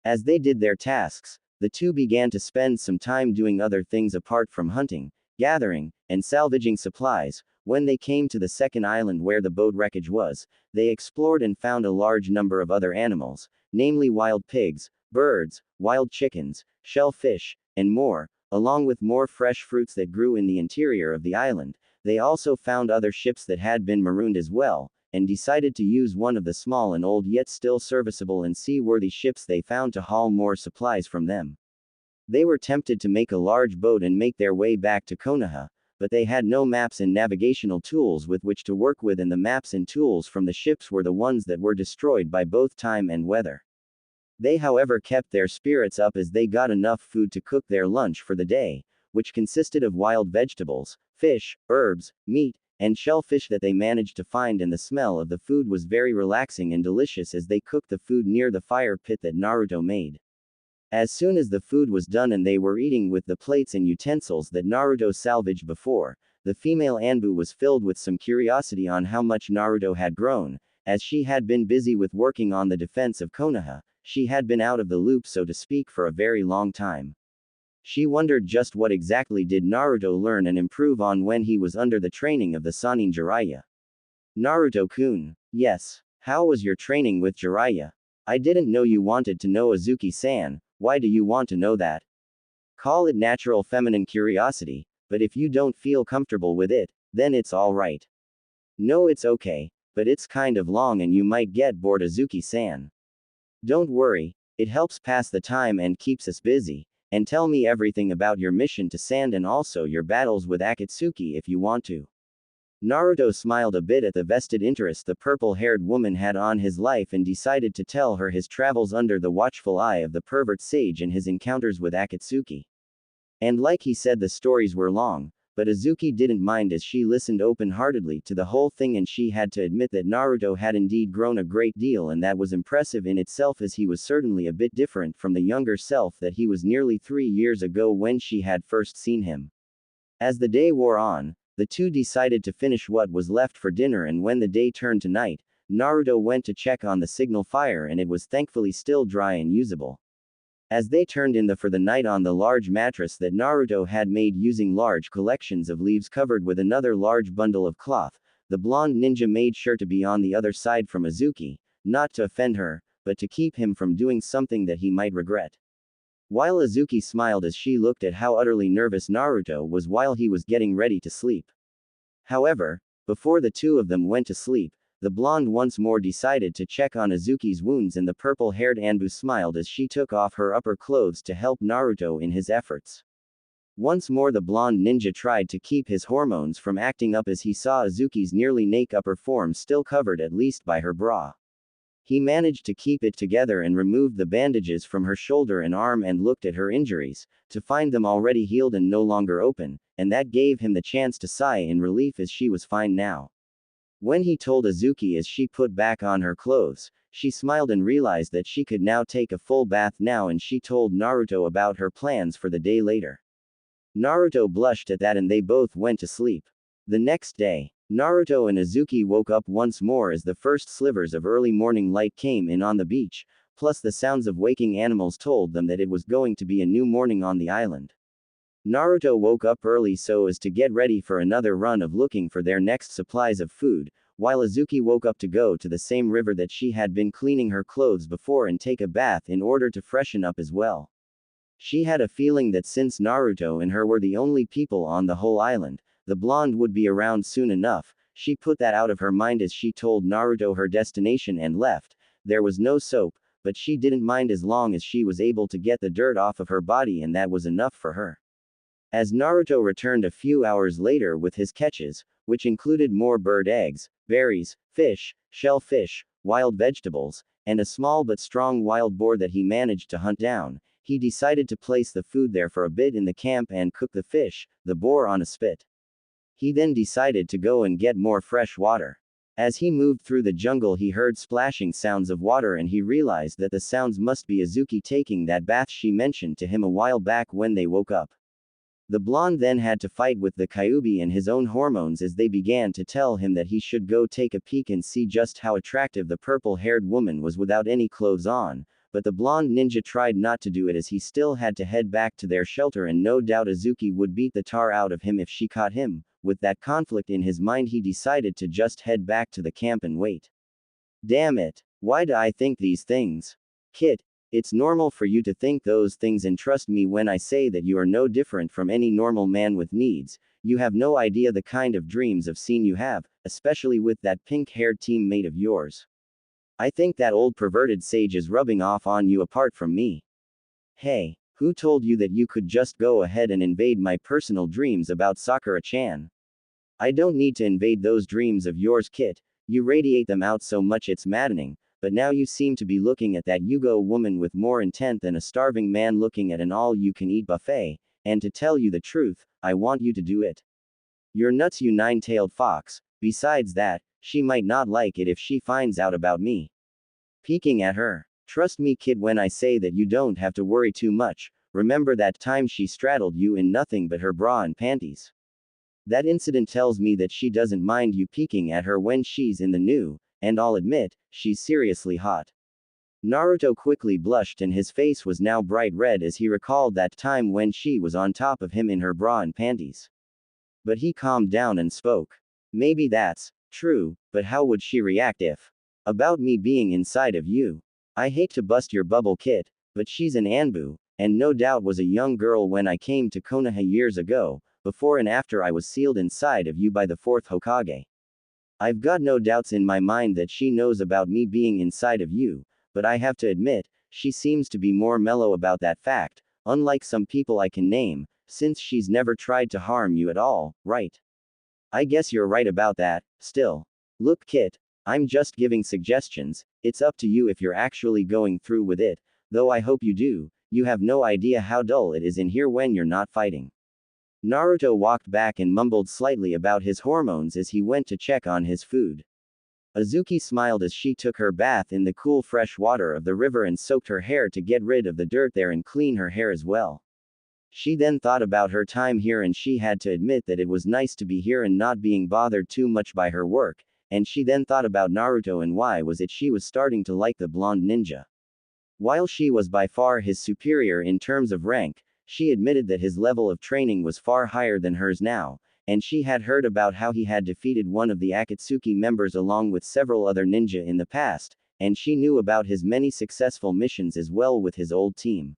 As they did their tasks, the two began to spend some time doing other things apart from hunting, gathering, and salvaging supplies. When they came to the second island where the boat wreckage was, they explored and found a large number of other animals, namely wild pigs, birds, wild chickens, shellfish, and more, along with more fresh fruits that grew in the interior of the island. They also found other ships that had been marooned as well, and decided to use one of the small and old yet still serviceable and seaworthy ships they found to haul more supplies from them. They were tempted to make a large boat and make their way back to Konoha, but they had no maps and navigational tools with which to work with, and the maps and tools from the ships were the ones that were destroyed by both time and weather. They however kept their spirits up as they got enough food to cook their lunch for the day, which consisted of wild vegetables, fish, herbs, meat, and shellfish that they managed to find, and the smell of the food was very relaxing and delicious as they cooked the food near the fire pit that Naruto made. As soon as the food was done and they were eating with the plates and utensils that Naruto salvaged before, the female Anbu was filled with some curiosity on how much Naruto had grown. As she had been busy with working on the defense of Konoha, she had been out of the loop so to speak for a very long time. She wondered just what exactly did Naruto learn and improve on when he was under the training of the Sannin Jiraiya. Naruto-kun. Yes. How was your training with Jiraiya? I didn't know you wanted to know, Azuki-san. Why do you want to know that? Call it natural feminine curiosity, but if you don't feel comfortable with it, then it's alright. No, it's okay, but it's kind of long and you might get bored, Azuki-san. Don't worry, it helps pass the time and keeps us busy. And tell me everything about your mission to Sand and also your battles with Akatsuki if you want to. Naruto smiled a bit at the vested interest the purple-haired woman had on his life and decided to tell her his travels under the watchful eye of the pervert sage and his encounters with Akatsuki. And like he said, the stories were long, but Azuki didn't mind as she listened open-heartedly to the whole thing, and she had to admit that Naruto had indeed grown a great deal, and that was impressive in itself as he was certainly a bit different from the younger self that he was nearly 3 years ago when she had first seen him. As the day wore on, the two decided to finish what was left for dinner, and when the day turned to night, Naruto went to check on the signal fire and it was thankfully still dry and usable. As they turned in for the night on the large mattress that Naruto had made using large collections of leaves covered with another large bundle of cloth, the blonde ninja made sure to be on the other side from Azuki, not to offend her, but to keep him from doing something that he might regret. While Azuki smiled as she looked at how utterly nervous Naruto was while he was getting ready to sleep. However, before the two of them went to sleep, the blonde once more decided to check on Azuki's wounds, and the purple-haired Anbu smiled as she took off her upper clothes to help Naruto in his efforts. Once more the blonde ninja tried to keep his hormones from acting up as he saw Azuki's nearly naked upper form still covered at least by her bra. He managed to keep it together and removed the bandages from her shoulder and arm and looked at her injuries, to find them already healed and no longer open, and that gave him the chance to sigh in relief as she was fine now. When he told Azuki as she put back on her clothes, she smiled and realized that she could now take a full bath now, and she told Naruto about her plans for the day later. Naruto blushed at that and they both went to sleep. The next day, Naruto and Azuki woke up once more as the first slivers of early morning light came in on the beach, plus the sounds of waking animals told them that it was going to be a new morning on the island. Naruto woke up early so as to get ready for another run of looking for their next supplies of food, while Azuki woke up to go to the same river that she had been cleaning her clothes before and take a bath in order to freshen up as well. She had a feeling that since Naruto and her were the only people on the whole island, the blonde would be around soon enough. She put that out of her mind as she told Naruto her destination and left. There was no soap, but she didn't mind as long as she was able to get the dirt off of her body, and that was enough for her. As Naruto returned a few hours later with his catches, which included more bird eggs, berries, fish, shellfish, wild vegetables, and a small but strong wild boar that he managed to hunt down, he decided to place the food there for a bit in the camp and cook the fish, the boar on a spit. He then decided to go and get more fresh water. As he moved through the jungle, he heard splashing sounds of water and he realized that the sounds must be Azuki taking that bath she mentioned to him a while back when they woke up. The blonde then had to fight with the Kyuubi and his own hormones as they began to tell him that he should go take a peek and see just how attractive the purple-haired woman was without any clothes on, but the blonde ninja tried not to do it as he still had to head back to their shelter, and no doubt Azuki would beat the tar out of him if she caught him. With that conflict in his mind, he decided to just head back to the camp and wait. Damn it. Why do I think these things? Kid, it's normal for you to think those things, and trust me when I say that you are no different from any normal man with needs. You have no idea the kind of dreams I've seen you have, especially with that pink-haired teammate of yours. I think that old perverted sage is rubbing off on you apart from me. Hey, who told you that you could just go ahead and invade my personal dreams about Sakura-chan? I don't need to invade those dreams of yours, Kit. You radiate them out so much it's maddening, but now you seem to be looking at that Yugo woman with more intent than a starving man looking at an all-you-can-eat buffet, and to tell you the truth, I want you to do it. You're nuts, you nine-tailed fox. Besides that, she might not like it if she finds out about me peeking at her. Trust me, kid, when I say that you don't have to worry too much. Remember that time she straddled you in nothing but her bra and panties? That incident tells me that she doesn't mind you peeking at her when she's in the nude, and I'll admit, she's seriously hot. Naruto quickly blushed and his face was now bright red as he recalled that time when she was on top of him in her bra and panties. But he calmed down and spoke. Maybe that's true, but how would she react if about me being inside of you? I hate to bust your bubble, kid, but she's an Anbu, and no doubt was a young girl when I came to Konoha years ago, before and after I was sealed inside of you by the fourth Hokage. I've got no doubts in my mind that she knows about me being inside of you, but I have to admit, she seems to be more mellow about that fact, unlike some people I can name, since she's never tried to harm you at all, right? I guess you're right about that. Still. Look, Kit, I'm just giving suggestions. It's up to you if you're actually going through with it, though I hope you do. You have no idea how dull it is in here when you're not fighting. Naruto walked back and mumbled slightly about his hormones as he went to check on his food. Azuki smiled as she took her bath in the cool fresh water of the river and soaked her hair to get rid of the dirt there and clean her hair as well. She then thought about her time here, and she had to admit that it was nice to be here and not being bothered too much by her work, and she then thought about Naruto and why was it she was starting to like the blonde ninja. While she was by far his superior in terms of rank, she admitted that his level of training was far higher than hers now, and she had heard about how he had defeated one of the Akatsuki members along with several other ninja in the past, and she knew about his many successful missions as well with his old team.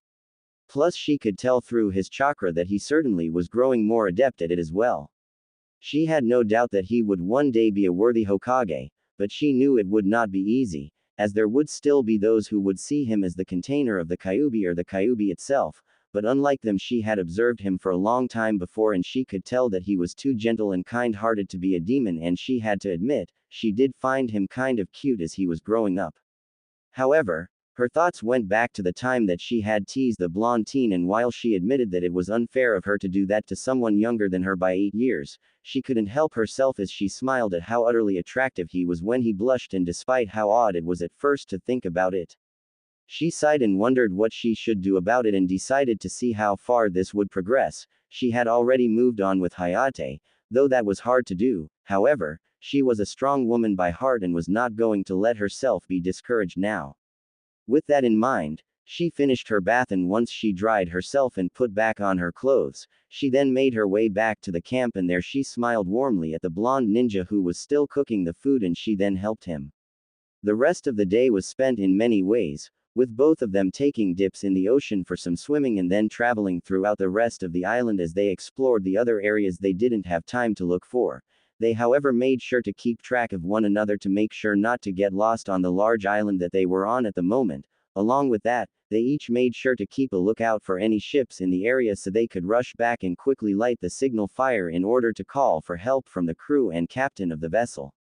Plus she could tell through his chakra that he certainly was growing more adept at it as well. She had no doubt that he would one day be a worthy Hokage, but she knew it would not be easy, as there would still be those who would see him as the container of the Kyuubi or the Kyuubi itself, but unlike them she had observed him for a long time before and she could tell that he was too gentle and kind-hearted to be a demon, and she had to admit, she did find him kind of cute as he was growing up. However, her thoughts went back to the time that she had teased the blonde teen, and while she admitted that it was unfair of her to do that to someone younger than her by 8 years, she couldn't help herself as she smiled at how utterly attractive he was when he blushed, and despite how odd it was at first to think about it, she sighed and wondered what she should do about it and decided to see how far this would progress. She had already moved on with Hayate, though that was hard to do. However, she was a strong woman by heart and was not going to let herself be discouraged now. With that in mind, She finished her bath, and once she dried herself and put back on her clothes, she then made her way back to the camp, and there she smiled warmly at the blonde ninja who was still cooking the food, and she then helped him. The rest of the day was spent in many ways, with both of them taking dips in the ocean for some swimming and then traveling throughout the rest of the island as they explored the other areas they didn't have time to look for. They however made sure to keep track of one another to make sure not to get lost on the large island that they were on at the moment. Along with that, they each made sure to keep a lookout for any ships in the area so they could rush back and quickly light the signal fire in order to call for help from the crew and captain of the vessel.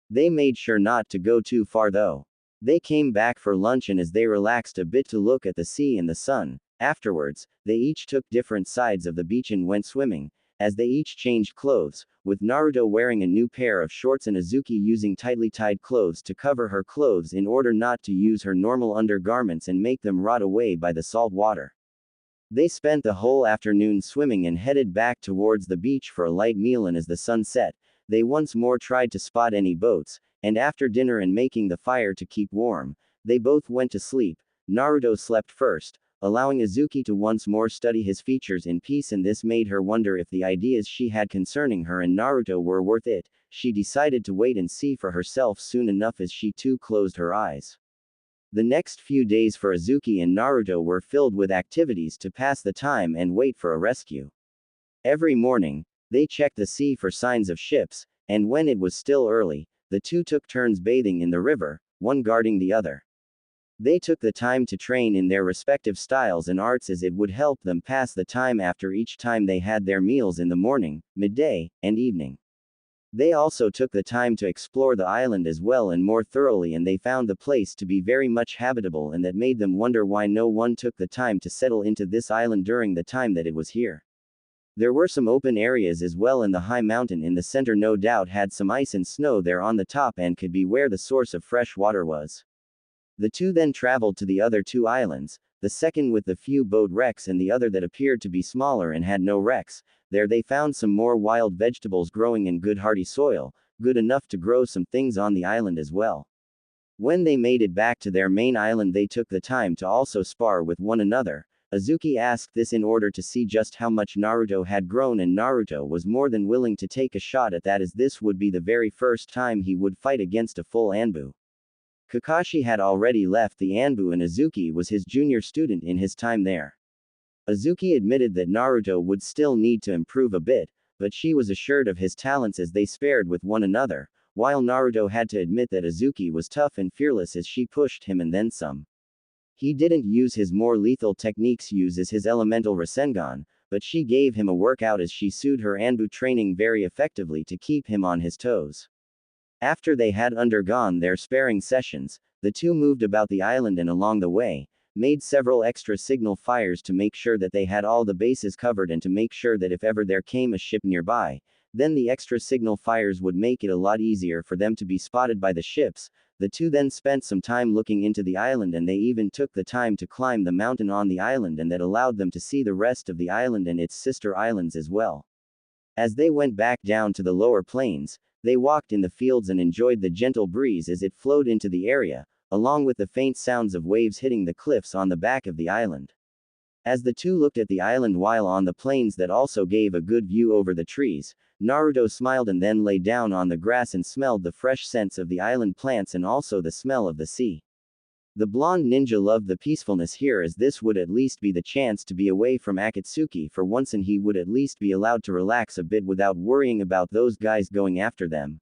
They made sure not to go too far though. They came back for lunch, and as they relaxed a bit to look at the sea and the sun, afterwards, they each took different sides of the beach and went swimming, as they each changed clothes, with Naruto wearing a new pair of shorts and Azuki using tightly tied clothes to cover her clothes in order not to use her normal undergarments and make them rot away by the salt water. They spent the whole afternoon swimming and headed back towards the beach for a light meal, and as the sun set, they once more tried to spot any boats, and after dinner and making the fire to keep warm, they both went to sleep. Naruto slept first, allowing Azuki to once more study his features in peace, and this made her wonder if the ideas she had concerning her and Naruto were worth it. She decided to wait and see for herself soon enough as she too closed her eyes. The next few days for Azuki and Naruto were filled with activities to pass the time and wait for a rescue. Every morning, they checked the sea for signs of ships, and when it was still early, the two took turns bathing in the river, one guarding the other. They took the time to train in their respective styles and arts as it would help them pass the time after each time they had their meals in the morning, midday, and evening. They also took the time to explore the island as well and more thoroughly, and they found the place to be very much habitable, and that made them wonder why no one took the time to settle into this island during the time that it was here. There were some open areas as well, and the high mountain in the center no doubt had some ice and snow there on the top and could be where the source of fresh water was. The two then traveled to the other two islands, the second with the few boat wrecks and the other that appeared to be smaller and had no wrecks. There they found some more wild vegetables growing in good hardy soil, good enough to grow some things on the island as well. When they made it back to their main island, they took the time to also spar with one another. Azuki asked this in order to see just how much Naruto had grown, and Naruto was more than willing to take a shot at that, as this would be the very first time he would fight against a full Anbu. Kakashi had already left the Anbu, and Azuki was his junior student in his time there. Azuki admitted that Naruto would still need to improve a bit, but she was assured of his talents as they spared with one another, while Naruto had to admit that Azuki was tough and fearless as she pushed him and then some. He didn't use his more lethal techniques, use as his elemental Rasengan, but she gave him a workout as she sued her Anbu training very effectively to keep him on his toes. After they had undergone their sparring sessions, the two moved about the island and along the way, made several extra signal fires to make sure that they had all the bases covered and to make sure that if ever there came a ship nearby, then the extra signal fires would make it a lot easier for them to be spotted by the ships. The two then spent some time looking into the island, and they even took the time to climb the mountain on the island, and that allowed them to see the rest of the island and its sister islands as well. As they went back down to the lower plains, they walked in the fields and enjoyed the gentle breeze as it flowed into the area, along with the faint sounds of waves hitting the cliffs on the back of the island. As the two looked at the island while on the plains that also gave a good view over the trees, Naruto smiled and then lay down on the grass and smelled the fresh scents of the island plants and also the smell of the sea. The blonde ninja loved the peacefulness here, as this would at least be the chance to be away from Akatsuki for once, and he would at least be allowed to relax a bit without worrying about those guys going after them.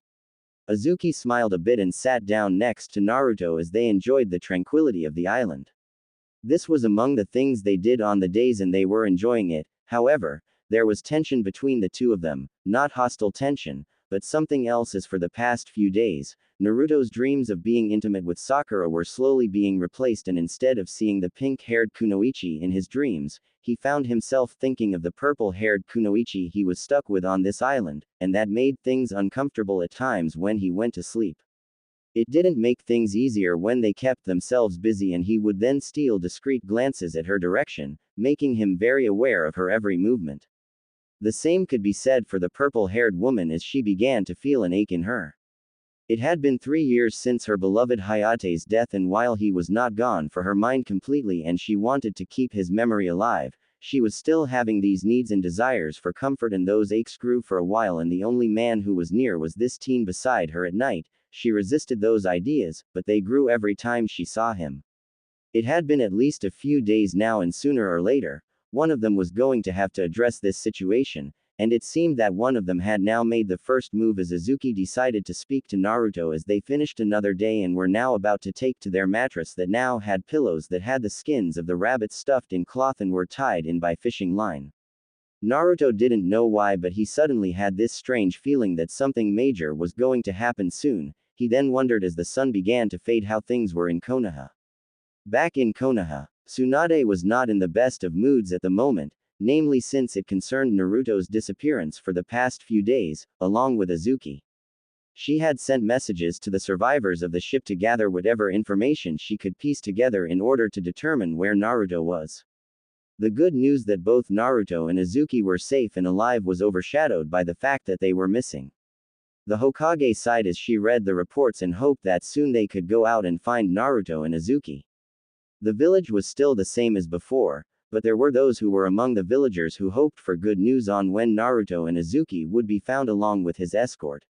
Azuki smiled a bit and sat down next to Naruto as they enjoyed the tranquility of the island. This was among the things they did on the days and they were enjoying it. However, there was tension between the two of them, not hostile tension, but something else, as for the past few days, Naruto's dreams of being intimate with Sakura were slowly being replaced, and instead of seeing the pink-haired kunoichi in his dreams, he found himself thinking of the purple-haired kunoichi he was stuck with on this island, and that made things uncomfortable at times when he went to sleep. It didn't make things easier when they kept themselves busy, and he would then steal discreet glances at her direction, making him very aware of her every movement. The same could be said for the purple-haired woman, as she began to feel an ache in her. It had been 3 years since her beloved Hayate's death, and while he was not gone for her mind completely and she wanted to keep his memory alive, she was still having these needs and desires for comfort, and those aches grew for a while, and the only man who was near was this teen beside her at night. She resisted those ideas, but they grew every time she saw him. It had been at least a few days now, and sooner or later, one of them was going to have to address this situation, and it seemed that one of them had now made the first move as Azuki decided to speak to Naruto as they finished another day and were now about to take to their mattress that now had pillows that had the skins of the rabbits stuffed in cloth and were tied in by fishing line. Naruto didn't know why, but he suddenly had this strange feeling that something major was going to happen soon. He then wondered as the sun began to fade how things were in Konoha. Back in Konoha, Tsunade was not in the best of moods at the moment, namely since it concerned Naruto's disappearance for the past few days, along with Azuki. She had sent messages to the survivors of the ship to gather whatever information she could piece together in order to determine where Naruto was. The good news that both Naruto and Azuki were safe and alive was overshadowed by the fact that they were missing. The Hokage sighed as she read the reports and hoped that soon they could go out and find Naruto and Azuki. The village was still the same as before, but there were those who were among the villagers who hoped for good news on when Naruto and Azuki would be found along with his escort.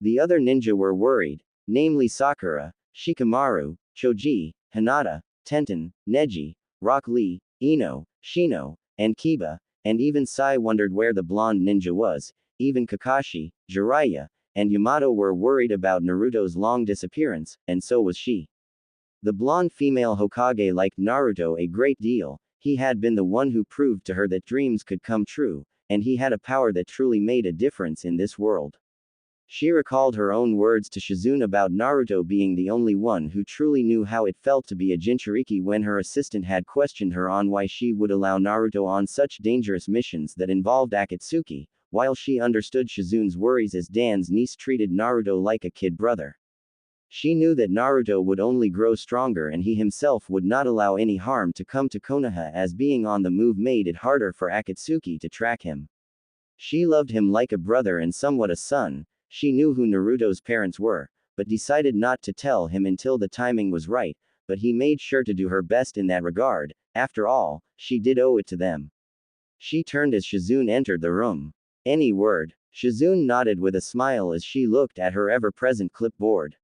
The other ninja were worried, namely Sakura, Shikamaru, Choji, Hinata, Tenten, Neji, Rock Lee, Ino, Shino, and Kiba, and even Sai wondered where the blonde ninja was. Even Kakashi, Jiraiya, and Yamato were worried about Naruto's long disappearance, and so was she. The blonde female Hokage liked Naruto a great deal. He had been the one who proved to her that dreams could come true, and he had a power that truly made a difference in this world. She recalled her own words to Shizune about Naruto being the only one who truly knew how it felt to be a Jinchuriki when her assistant had questioned her on why she would allow Naruto on such dangerous missions that involved Akatsuki, while she understood Shizune's worries as Dan's niece treated Naruto like a kid brother. She knew that Naruto would only grow stronger and he himself would not allow any harm to come to Konoha, as being on the move made it harder for Akatsuki to track him. She loved him like a brother and somewhat a son. She knew who Naruto's parents were, but decided not to tell him until the timing was right, but he made sure to do her best in that regard. After all, she did owe it to them. She turned as Shizune entered the room. Any word? Shizune nodded with a smile as she looked at her ever-present clipboard.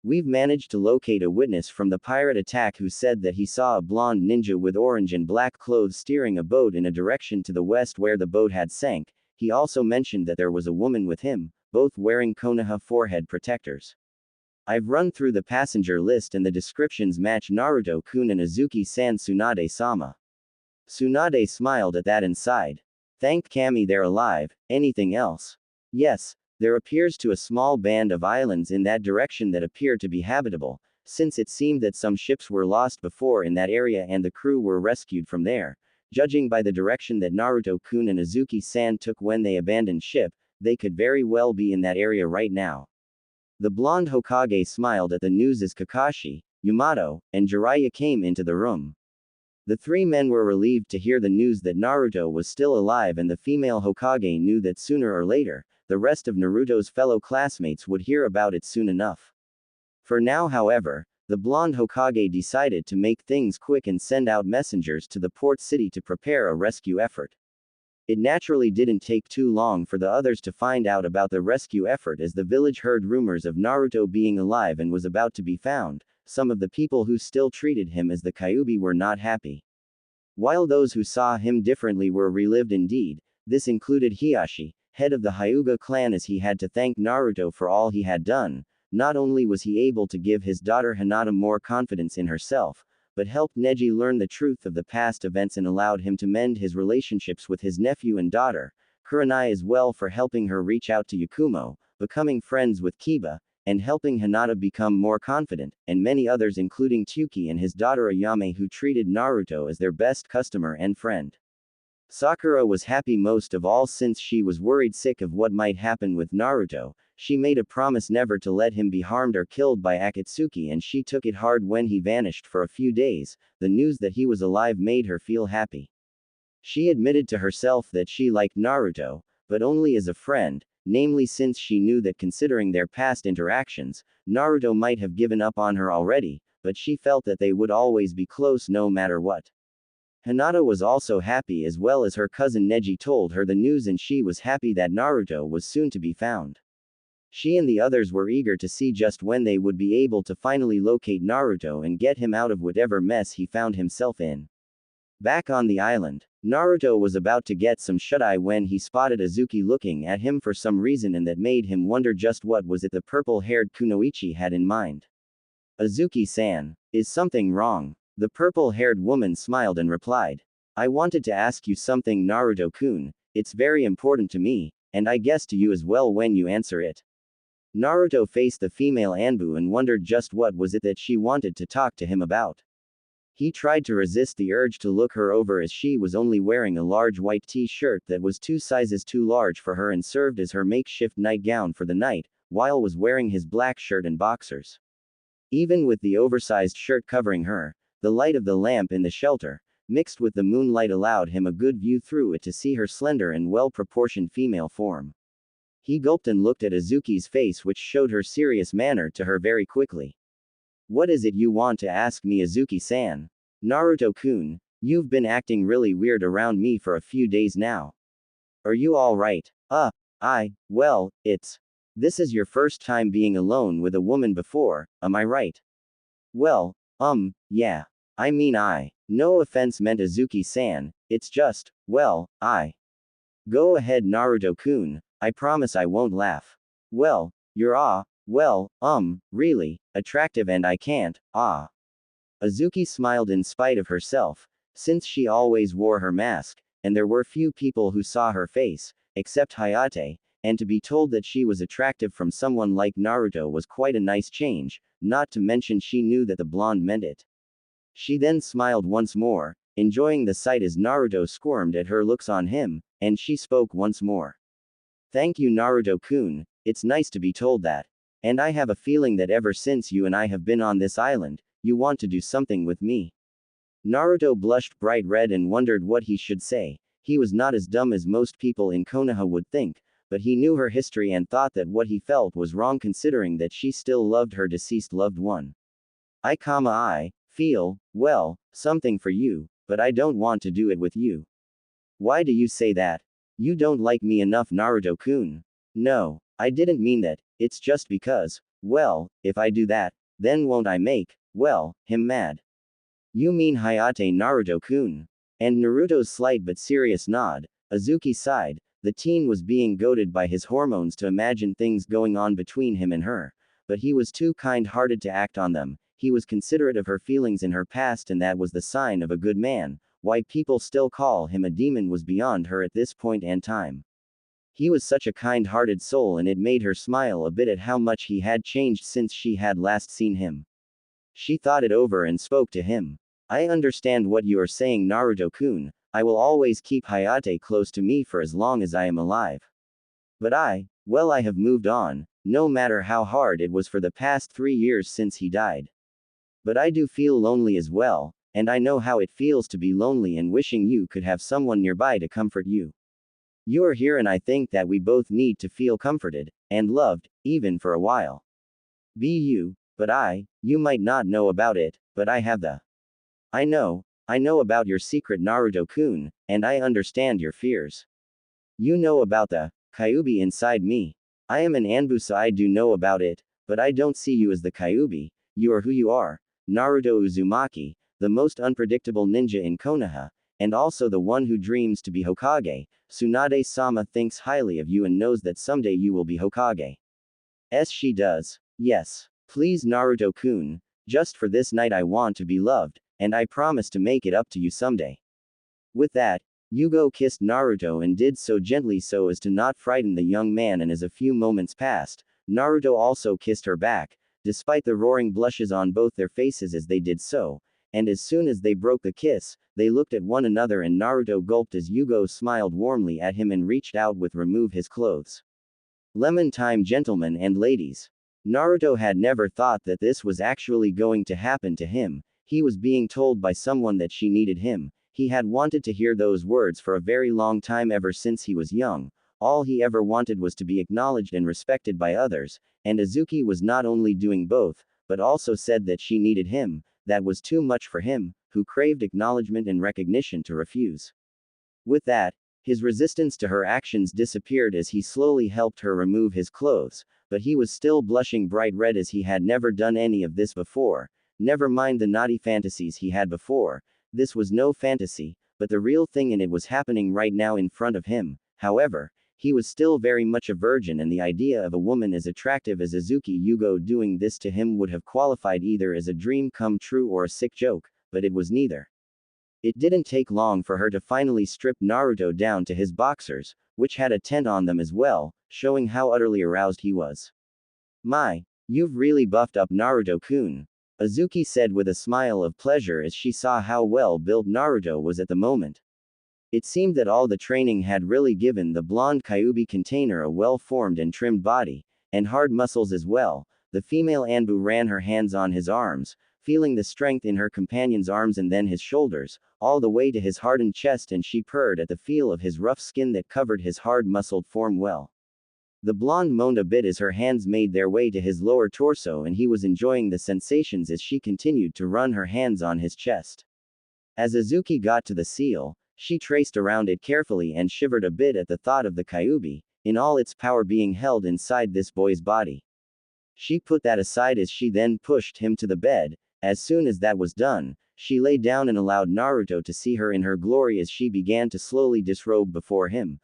We've managed to locate a witness from the pirate attack who said that he saw a blonde ninja with orange and black clothes steering a boat in a direction to the west where the boat had sank. He also mentioned that there was a woman with him, both wearing Konoha forehead protectors. I've run through the passenger list and the descriptions match Naruto-kun and Azuki-san Tsunade-sama. Tsunade smiled at that and sighed. Thank Kami they're alive. Anything else? Yes. There appears to a small band of islands in that direction that appear to be habitable, since it seemed that some ships were lost before in that area and the crew were rescued from there. Judging by the direction that Naruto-kun and Azuki-san took when they abandoned ship, they could very well be in that area right now. The blonde Hokage smiled at the news as Kakashi, Yamato, and Jiraiya came into the room. The three men were relieved to hear the news that Naruto was still alive, and the female Hokage knew that sooner or later, the rest of Naruto's fellow classmates would hear about it soon enough. For now, however, the blonde Hokage decided to make things quick and send out messengers to the port city to prepare a rescue effort. It naturally didn't take too long for the others to find out about the rescue effort, as the village heard rumors of Naruto being alive and was about to be found. Some of the people who still treated him as the Kyuubi were not happy, while those who saw him differently were relieved indeed. This included Hiyashi, head of the Hyuga clan, as he had to thank Naruto for all he had done. Not only was he able to give his daughter Hinata more confidence in herself, but helped Neji learn the truth of the past events and allowed him to mend his relationships with his nephew and daughter, Kurenai, as well, for helping her reach out to Yakumo, becoming friends with Kiba, and helping Hinata become more confident, and many others including Tsuki and his daughter Ayame, who treated Naruto as their best customer and friend. Sakura was happy most of all since she was worried sick of what might happen with Naruto. She made a promise never to let him be harmed or killed by Akatsuki, and she took it hard when he vanished for a few days. The news that he was alive made her feel happy. She admitted to herself that she liked Naruto, but only as a friend, namely since she knew that considering their past interactions, Naruto might have given up on her already, but she felt that they would always be close no matter what. Hinata was also happy as well as her cousin Neji told her the news and she was happy that Naruto was soon to be found. She and the others were eager to see just when they would be able to finally locate Naruto and get him out of whatever mess he found himself in. Back on the island, Naruto was about to get some shut-eye when he spotted Azuki looking at him for some reason and that made him wonder just what was it the purple-haired kunoichi had in mind. Azuki-san, is something wrong? The purple-haired woman smiled and replied. I wanted to ask you something Naruto-kun, it's very important to me, and I guess to you as well when you answer it. Naruto faced the female Anbu and wondered just what was it that she wanted to talk to him about. He tried to resist the urge to look her over as she was only wearing a large white t-shirt that was 2 sizes too large for her and served as her makeshift nightgown for the night, while was wearing his black shirt and boxers. Even with the oversized shirt covering her, the light of the lamp in the shelter, mixed with the moonlight allowed him a good view through it to see her slender and well-proportioned female form. He gulped and looked at Azuki's face which showed her serious manner to her very quickly. What is it you want to ask me Azuki-san? Naruto-kun, you've been acting really weird around me for a few days now. Are you alright? Well, this is your first time being alone with a woman before, am I right? Well, yeah. I mean no offense meant Azuki-san, it's just, well, Go ahead Naruto-kun, I promise I won't laugh. Well, you're really, attractive and I can't, Azuki smiled in spite of herself, since she always wore her mask, and there were few people who saw her face, except Hayate, and to be told that she was attractive from someone like Naruto was quite a nice change, not to mention she knew that the blonde meant it. She then smiled once more, enjoying the sight as Naruto squirmed at her looks on him, and she spoke once more. Thank you Naruto-kun, it's nice to be told that. And I have a feeling that ever since you and I have been on this island, you want to do something with me. Naruto blushed bright red and wondered what he should say. He was not as dumb as most people in Konoha would think, but he knew her history and thought that what he felt was wrong considering that she still loved her deceased loved one. I feel, well, something for you, but I don't want to do it with you. Why do you say that? You don't like me enough Naruto-kun. No, I didn't mean that, it's just because, well, if I do that, then won't I make, well, him mad. You mean Hayate Naruto-kun? And Naruto's slight but serious nod, Azuki sighed, the teen was being goaded by his hormones to imagine things going on between him and her, but he was too kind-hearted to act on them, he was considerate of her feelings in her past and that was the sign of a good man, why people still call him a demon was beyond her at this point and time. He was such a kind-hearted soul and it made her smile a bit at how much he had changed since she had last seen him. She thought it over and spoke to him. I understand what you are saying Naruto-kun, I will always keep Hayate close to me for as long as I am alive. But I have moved on, no matter how hard it was for the past 3 years since he died. But I do feel lonely as well, and I know how it feels to be lonely and wishing you could have someone nearby to comfort you. You are here and I think that we both need to feel comforted, and loved, even for a while. Be you, but you might not know about it, but I have the. I know about your secret Naruto-kun, and I understand your fears. You know about the Kyuubi inside me. I am an Anbu so I do know about it, but I don't see you as the Kyuubi, you are who you are, Naruto Uzumaki, the most unpredictable ninja in Konoha, and also the one who dreams to be Hokage. Tsunade-sama thinks highly of you and knows that someday you will be Hokage. Yes she does. Yes. Please Naruto-kun, just for this night I want to be loved, and I promise to make it up to you someday. With that, Yugo kissed Naruto and did so gently so as to not frighten the young man and as a few moments passed, Naruto also kissed her back, despite the roaring blushes on both their faces as they did so, and as soon as they broke the kiss, they looked at one another and Naruto gulped as Yugo smiled warmly at him and reached out with remove his clothes. Lemon time gentlemen and ladies. Naruto had never thought that this was actually going to happen to him, he was being told by someone that she needed him, he had wanted to hear those words for a very long time ever since he was young, all he ever wanted was to be acknowledged and respected by others, and Azuki was not only doing both, but also said that she needed him, that was too much for him, who craved acknowledgement and recognition to refuse. With that, his resistance to her actions disappeared as he slowly helped her remove his clothes, but he was still blushing bright red as he had never done any of this before. Never mind the naughty fantasies he had before, this was no fantasy, but the real thing and it was happening right now in front of him. However, he was still very much a virgin and the idea of a woman as attractive as Azuki Yugo doing this to him would have qualified either as a dream come true or a sick joke, but it was neither. It didn't take long for her to finally strip Naruto down to his boxers, which had a tent on them as well, showing how utterly aroused he was. "My, you've really buffed up Naruto-kun," Azuki said with a smile of pleasure as she saw how well built Naruto was at the moment. It seemed that all the training had really given the blonde Kyuubi container a well-formed and trimmed body, and hard muscles as well. The female Anbu ran her hands on his arms, feeling the strength in her companion's arms and then his shoulders, all the way to his hardened chest, and she purred at the feel of his rough skin that covered his hard-muscled form well. The blonde moaned a bit as her hands made their way to his lower torso and he was enjoying the sensations as she continued to run her hands on his chest. As Azuki got to the seal, she traced around it carefully and shivered a bit at the thought of the Kyuubi, in all its power being held inside this boy's body. She put that aside as she then pushed him to the bed. As soon as that was done, she lay down and allowed Naruto to see her in her glory as she began to slowly disrobe before him.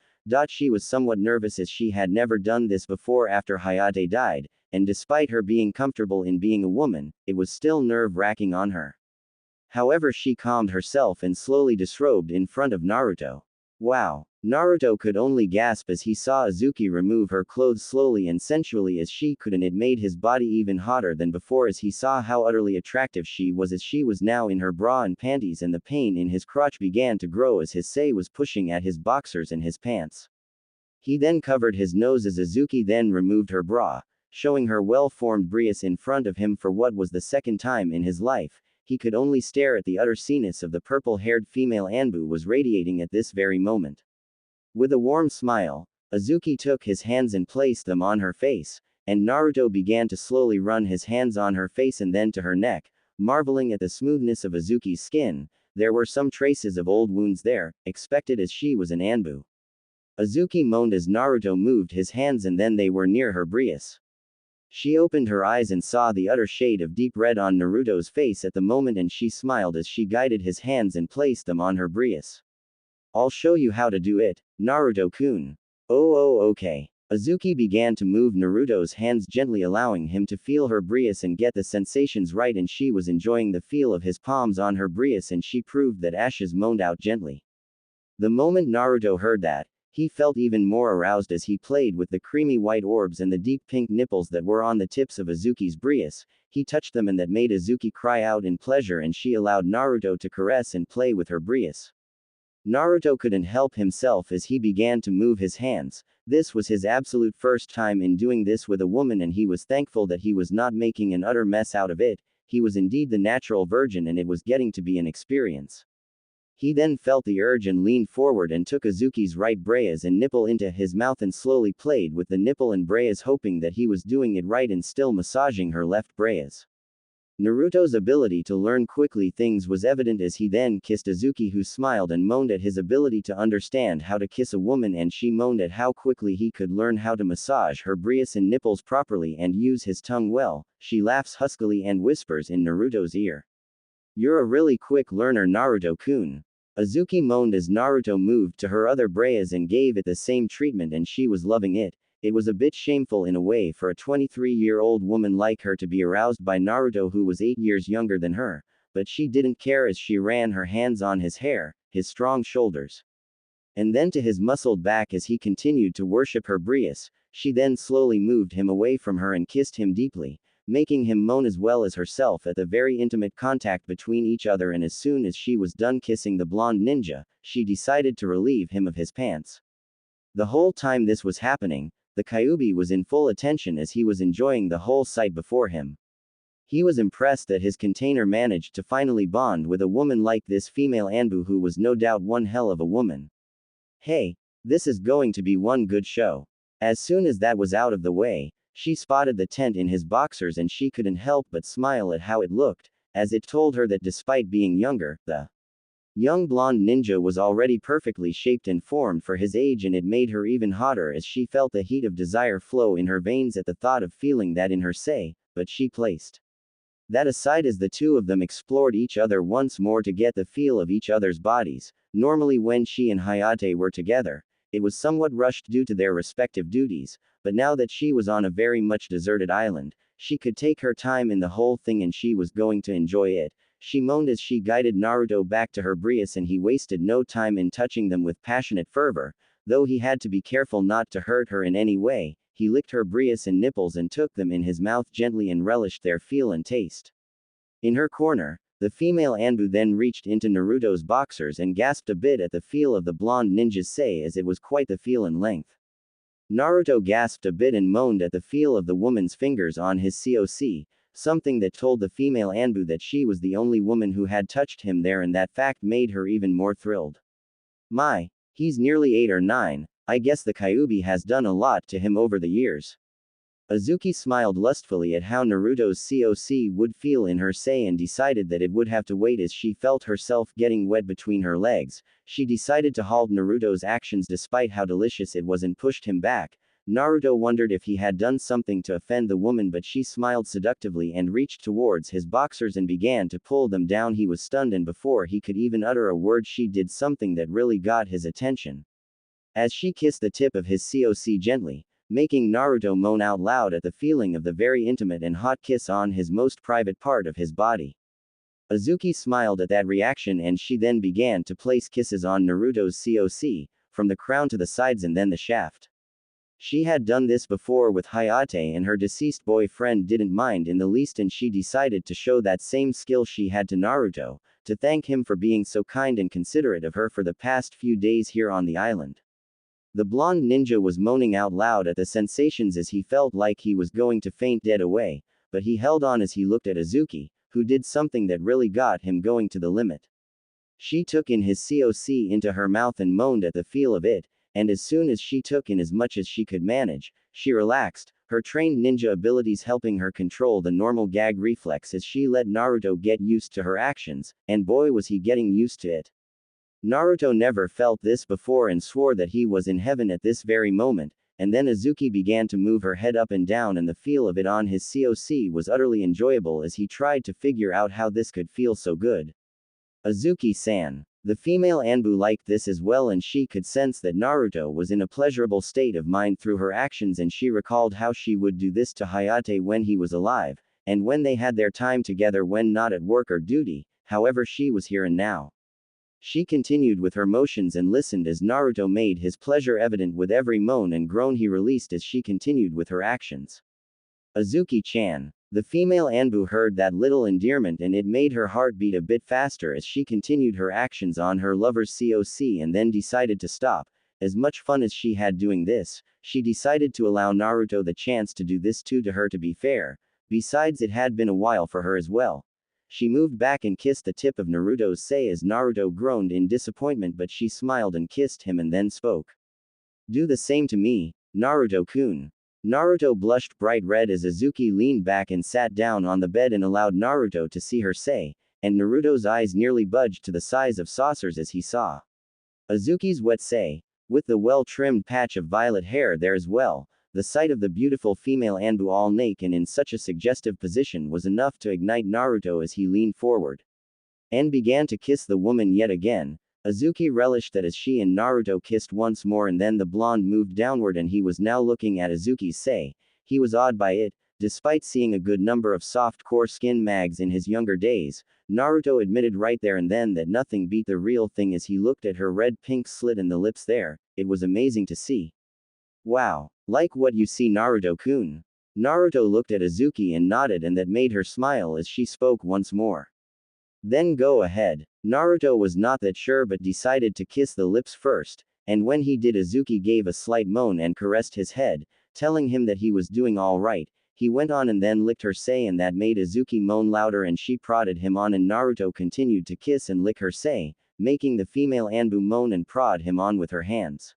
She was somewhat nervous as she had never done this before after Hayate died, and despite her being comfortable in being a woman, it was still nerve-wracking on her. However, she calmed herself and slowly disrobed in front of Naruto. Wow! Naruto could only gasp as he saw Azuki remove her clothes slowly and sensually as she could, and it made his body even hotter than before as he saw how utterly attractive she was as she was now in her bra and panties, and the pain in his crotch began to grow as his sei was pushing at his boxers and his pants. He then covered his nose as Azuki then removed her bra, showing her well-formed breasts in front of him for what was the second time in his life. He could only stare at the utter seeness of the purple-haired female Anbu was radiating at this very moment. With a warm smile, Azuki took his hands and placed them on her face, and Naruto began to slowly run his hands on her face and then to her neck, marveling at the smoothness of Azuki's skin. There were some traces of old wounds there, expected as she was an Anbu. Azuki moaned as Naruto moved his hands and then they were near her breasts. She opened her eyes and saw the utter shade of deep red on Naruto's face at the moment, and she smiled as she guided his hands and placed them on her breasts. "I'll show you how to do it, Naruto-kun." Oh, okay. Azuki began to move Naruto's hands gently, allowing him to feel her breasts and get the sensations right, and she was enjoying the feel of his palms on her breasts, and she proved that Ashes moaned out gently. The moment Naruto heard that, he felt even more aroused as he played with the creamy white orbs and the deep pink nipples that were on the tips of Azuki's breasts. He touched them and that made Azuki cry out in pleasure, and she allowed Naruto to caress and play with her breasts. Naruto couldn't help himself as he began to move his hands. This was his absolute first time in doing this with a woman, and he was thankful that he was not making an utter mess out of it. He was indeed the natural virgin and it was getting to be an experience. He then felt the urge and leaned forward and took Azuki's right braces and nipple into his mouth and slowly played with the nipple and braces, hoping that he was doing it right and still massaging her left braces. Naruto's ability to learn quickly things was evident as he then kissed Azuki, who smiled and moaned at his ability to understand how to kiss a woman, and she moaned at how quickly he could learn how to massage her breasts and nipples properly and use his tongue well. She laughs huskily and whispers in Naruto's ear, "You're a really quick learner, Naruto-kun." Azuki moaned as Naruto moved to her other braces and gave it the same treatment, and she was loving it. It was a bit shameful in a way for a 23-year-old woman like her to be aroused by Naruto, who was 8 years younger than her, but she didn't care as she ran her hands on his hair, his strong shoulders, and then to his muscled back as he continued to worship her breasts. She then slowly moved him away from her and kissed him deeply, making him moan as well as herself at the very intimate contact between each other, and as soon as she was done kissing the blonde ninja, she decided to relieve him of his pants. The whole time this was happening, the Kyuubi was in full attention as he was enjoying the whole sight before him. He was impressed that his container managed to finally bond with a woman like this female Anbu, who was no doubt one hell of a woman. "Hey, This is going to be one good show. As soon as that was out of the way, she spotted the tent in his boxers and she couldn't help but smile at how it looked, as it told her that despite being younger, the young blonde ninja was already perfectly shaped and formed for his age, and it made her even hotter as she felt the heat of desire flow in her veins at the thought of feeling that in her say, but she placed that aside as the two of them explored each other once more to get the feel of each other's bodies. Normally when she and Hayate were together, it was somewhat rushed due to their respective duties, but now that she was on a very much deserted island, she could take her time in the whole thing and she was going to enjoy it. She moaned as she guided Naruto back to her brias, and he wasted no time in touching them with passionate fervor, though he had to be careful not to hurt her in any way. He licked her brias and nipples and took them in his mouth gently and relished their feel and taste. In her corner, the female Anbu then reached into Naruto's boxers and gasped a bit at the feel of the blonde ninja's say, as it was quite the feel and length. Naruto gasped a bit and moaned at the feel of the woman's fingers on his coc, something that told the female Anbu that she was the only woman who had touched him there, and that fact made her even more thrilled. My, he's nearly 8 or 9, I guess the Kyuubi has done a lot to him over the years. Azuki smiled lustfully at how Naruto's coc would feel in her say and decided that it would have to wait as she felt herself getting wet between her legs. She decided to halt Naruto's actions despite how delicious it was and pushed him back. Naruto wondered if he had done something to offend the woman, but she smiled seductively and reached towards his boxers and began to pull them down. He was stunned, and before he could even utter a word she did something that really got his attention. As she kissed the tip of his coc gently, making Naruto moan out loud at the feeling of the very intimate and hot kiss on his most private part of his body. Azuki smiled at that reaction, and she then began to place kisses on Naruto's coc, from the crown to the sides and then the shaft. She had done this before with Hayate, and her deceased boyfriend didn't mind in the least, and she decided to show that same skill she had to Naruto, to thank him for being so kind and considerate of her for the past few days here on the island. The blonde ninja was moaning out loud at the sensations as he felt like he was going to faint dead away, but he held on as he looked at Azuki, who did something that really got him going to the limit. She took in his coc into her mouth and moaned at the feel of it, and as soon as she took in as much as she could manage, she relaxed, her trained ninja abilities helping her control the normal gag reflex as she let Naruto get used to her actions, and boy was he getting used to it. Naruto never felt this before and swore that he was in heaven at this very moment, and then Azuki began to move her head up and down, and the feel of it on his coc was utterly enjoyable as he tried to figure out how this could feel so good. Azuki-san. The female Anbu liked this as well, and she could sense that Naruto was in a pleasurable state of mind through her actions, and she recalled how she would do this to Hayate when he was alive, and when they had their time together when not at work or duty. However, she was here and now. She continued with her motions and listened as Naruto made his pleasure evident with every moan and groan he released as she continued with her actions. Azuki-chan. The female Anbu heard that little endearment and it made her heart beat a bit faster as she continued her actions on her lover's coc and then decided to stop. As much fun as she had doing this, she decided to allow Naruto the chance to do this too, to her, to be fair. Besides, it had been a while for her as well. She moved back and kissed the tip of Naruto's say as Naruto groaned in disappointment, but she smiled and kissed him and then spoke. Do the same to me, Naruto-kun. Naruto blushed bright red as Azuki leaned back and sat down on the bed and allowed Naruto to see her say, and Naruto's eyes nearly budged to the size of saucers as he saw Azuki's wet say, with the well-trimmed patch of violet hair there as well. The sight of the beautiful female Anbu all naked and in such a suggestive position was enough to ignite Naruto as he leaned forward and began to kiss the woman yet again. Azuki relished that as she and Naruto kissed once more, and then the blonde moved downward and he was now looking at Azuki's say. He was awed by it. Despite seeing a good number of soft-core skin mags in his younger days, Naruto admitted right there and then that nothing beat the real thing as he looked at her red-pink slit and the lips there. It was amazing to see. Wow. Like what you see, Naruto-kun? Naruto looked at Azuki and nodded, and that made her smile as she spoke once more. Then go ahead. Naruto was not that sure but decided to kiss the lips first, and when he did, Azuki gave a slight moan and caressed his head, telling him that he was doing all right. He went on and then licked her say, and that made Azuki moan louder, and she prodded him on, and Naruto continued to kiss and lick her say, making the female Anbu moan and prod him on with her hands.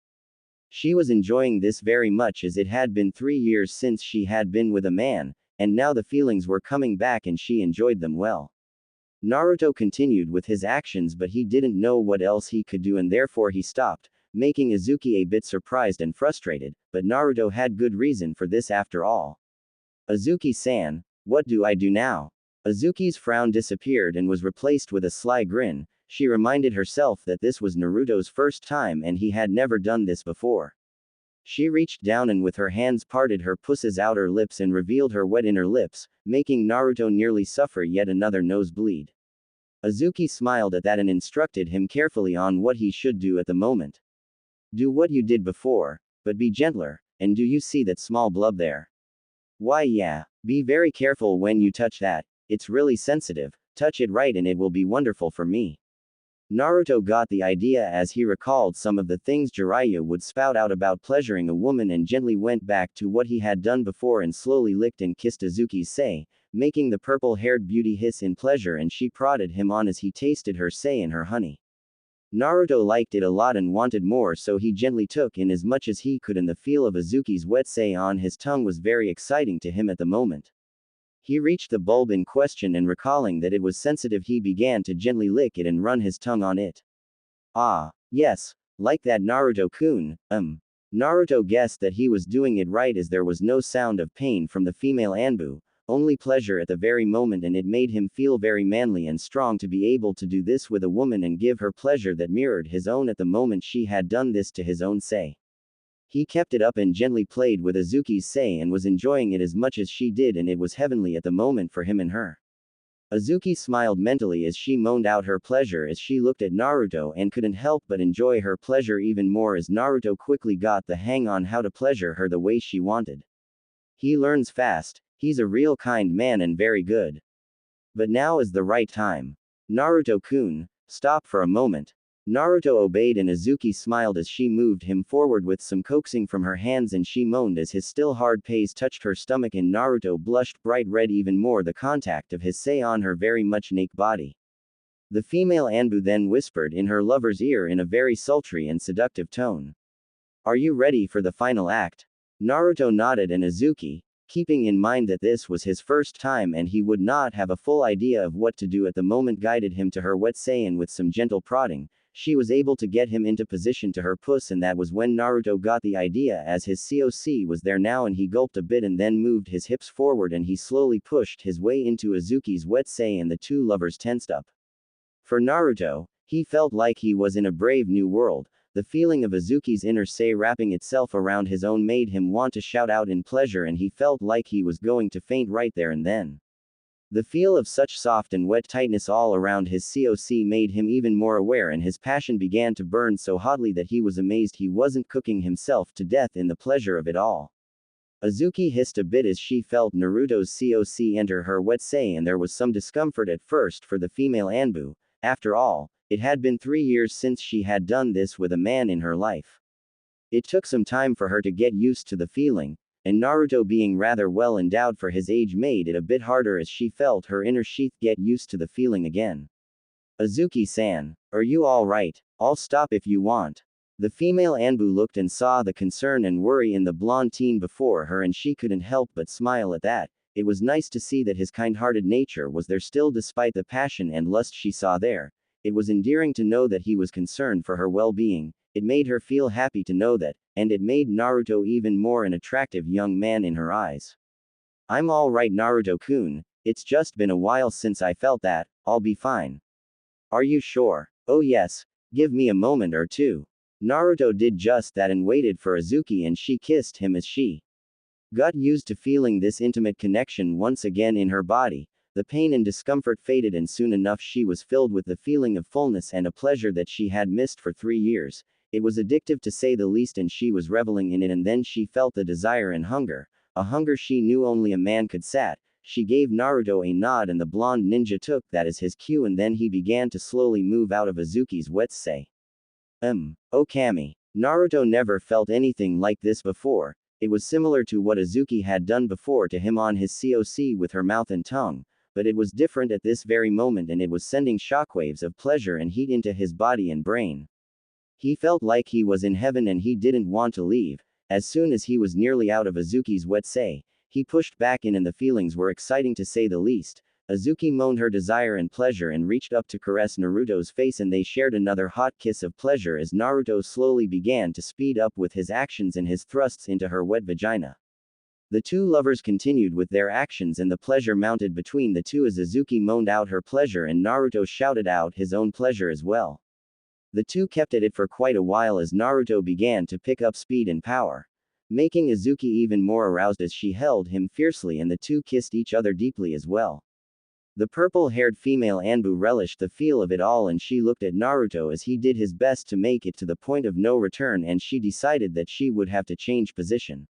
She was enjoying this very much as it had been 3 years since she had been with a man, and now the feelings were coming back and she enjoyed them well. Naruto continued with his actions, but he didn't know what else he could do and therefore he stopped, making Azuki a bit surprised and frustrated, but Naruto had good reason for this after all. Azuki-san, what do I do now? Azuki's frown disappeared and was replaced with a sly grin. She reminded herself that this was Naruto's first time and he had never done this before. She reached down and with her hands parted her puss's outer lips and revealed her wet inner lips, making Naruto nearly suffer yet another nosebleed. Azuki smiled at that and instructed him carefully on what he should do at the moment. Do what you did before, but be gentler, and do you see that small blub there? Why yeah, be very careful when you touch that, it's really sensitive, touch it right and it will be wonderful for me. Naruto got the idea as he recalled some of the things Jiraiya would spout out about pleasuring a woman and gently went back to what he had done before and slowly licked and kissed Azuki's sei, making the purple-haired beauty hiss in pleasure and she prodded him on as he tasted her sei and her honey. Naruto liked it a lot and wanted more so he gently took in as much as he could and the feel of Azuki's wet sei on his tongue was very exciting to him at the moment. He reached the bulb in question and recalling that it was sensitive he began to gently lick it and run his tongue on it. Ah, yes, like that Naruto-kun, Naruto guessed that he was doing it right as there was no sound of pain from the female Anbu, only pleasure at the very moment and it made him feel very manly and strong to be able to do this with a woman and give her pleasure that mirrored his own at the moment she had done this to his own sei. He kept it up and gently played with Azuki's sei and was enjoying it as much as she did and it was heavenly at the moment for him and her. Azuki smiled mentally as she moaned out her pleasure as she looked at Naruto and couldn't help but enjoy her pleasure even more as Naruto quickly got the hang on how to pleasure her the way she wanted. He learns fast, he's a real kind man and very good. But now is the right time. Naruto-kun, stop for a moment. Naruto obeyed and Azuki smiled as she moved him forward with some coaxing from her hands and she moaned as his still hard pace touched her stomach and Naruto blushed bright red even more the contact of his sei on her very much naked body. The female Anbu then whispered in her lover's ear in a very sultry and seductive tone. Are you ready for the final act? Naruto nodded and Azuki, keeping in mind that this was his first time and he would not have a full idea of what to do at the moment guided him to her wet sei and with some gentle prodding, she was able to get him into position to her puss and that was when Naruto got the idea as his COC was there now and he gulped a bit and then moved his hips forward and he slowly pushed his way into Azuki's wet sei and the two lovers tensed up. For Naruto, he felt like he was in a brave new world, the feeling of Azuki's inner sei wrapping itself around his own made him want to shout out in pleasure and he felt like he was going to faint right there and then. The feel of such soft and wet tightness all around his COC made him even more aware and his passion began to burn so hotly that he was amazed he wasn't cooking himself to death in the pleasure of it all. Azuki hissed a bit as she felt Naruto's COC enter her wet sei and there was some discomfort at first for the female Anbu. After all, it had been 3 years since she had done this with a man in her life. It took some time for her to get used to the feeling, and Naruto being rather well endowed for his age made it a bit harder as she felt her inner sheath get used to the feeling again. Azuki-san, are you alright? I'll stop if you want. The female Anbu looked and saw the concern and worry in the blonde teen before her and she couldn't help but smile at that. It was nice to see that his kind-hearted nature was there still despite the passion and lust she saw there. It was endearing to know that he was concerned for her well-being. It made her feel happy to know that, and it made Naruto even more an attractive young man in her eyes. I'm alright Naruto-kun, it's just been a while since I felt that, I'll be fine. Are you sure? Oh yes, give me a moment or two. Naruto did just that and waited for Azuki and she kissed him as she got used to feeling this intimate connection once again in her body. The pain and discomfort faded and soon enough she was filled with the feeling of fullness and a pleasure that she had missed for 3 years. It was addictive to say the least and she was reveling in it and then she felt the desire and hunger, a hunger she knew only a man could sat. She gave Naruto a nod and the blonde ninja took that as his cue and then he began to slowly move out of Azuki's wet sei. Oh Kami. Naruto never felt anything like this before. It was similar to what Azuki had done before to him on his COC with her mouth and tongue, but it was different at this very moment and it was sending shockwaves of pleasure and heat into his body and brain. He felt like he was in heaven and he didn't want to leave. As soon as he was nearly out of Azuki's wetsei, he pushed back in and the feelings were exciting to say the least. Azuki moaned her desire and pleasure and reached up to caress Naruto's face and they shared another hot kiss of pleasure as Naruto slowly began to speed up with his actions and his thrusts into her wet vagina. The two lovers continued with their actions and the pleasure mounted between the two as Azuki moaned out her pleasure and Naruto shouted out his own pleasure as well. The two kept at it for quite a while as Naruto began to pick up speed and power, making Azuki even more aroused as she held him fiercely and the two kissed each other deeply as well. The purple-haired female Anbu relished the feel of it all and she looked at Naruto as he did his best to make it to the point of no return and she decided that she would have to change position.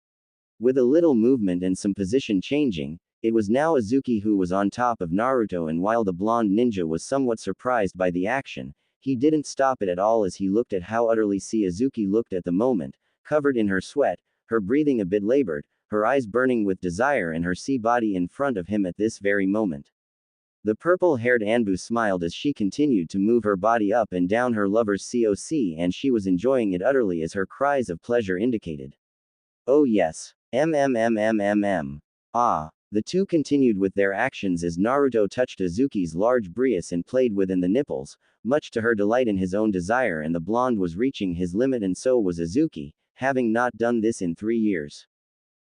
With a little movement and some position changing, it was now Azuki who was on top of Naruto and while the blonde ninja was somewhat surprised by the action, he didn't stop it at all as he looked at how utterly Azuki looked at the moment, covered in her sweat, her breathing a bit labored, her eyes burning with desire and her body in front of him at this very moment. The purple-haired Anbu smiled as she continued to move her body up and down her lover's COC and she was enjoying it utterly as her cries of pleasure indicated. Oh yes. Ah. The two continued with their actions as Naruto touched Azuki's large breast and played within the nipples, much to her delight in his own desire and the blonde was reaching his limit and so was Azuki, having not done this in 3 years.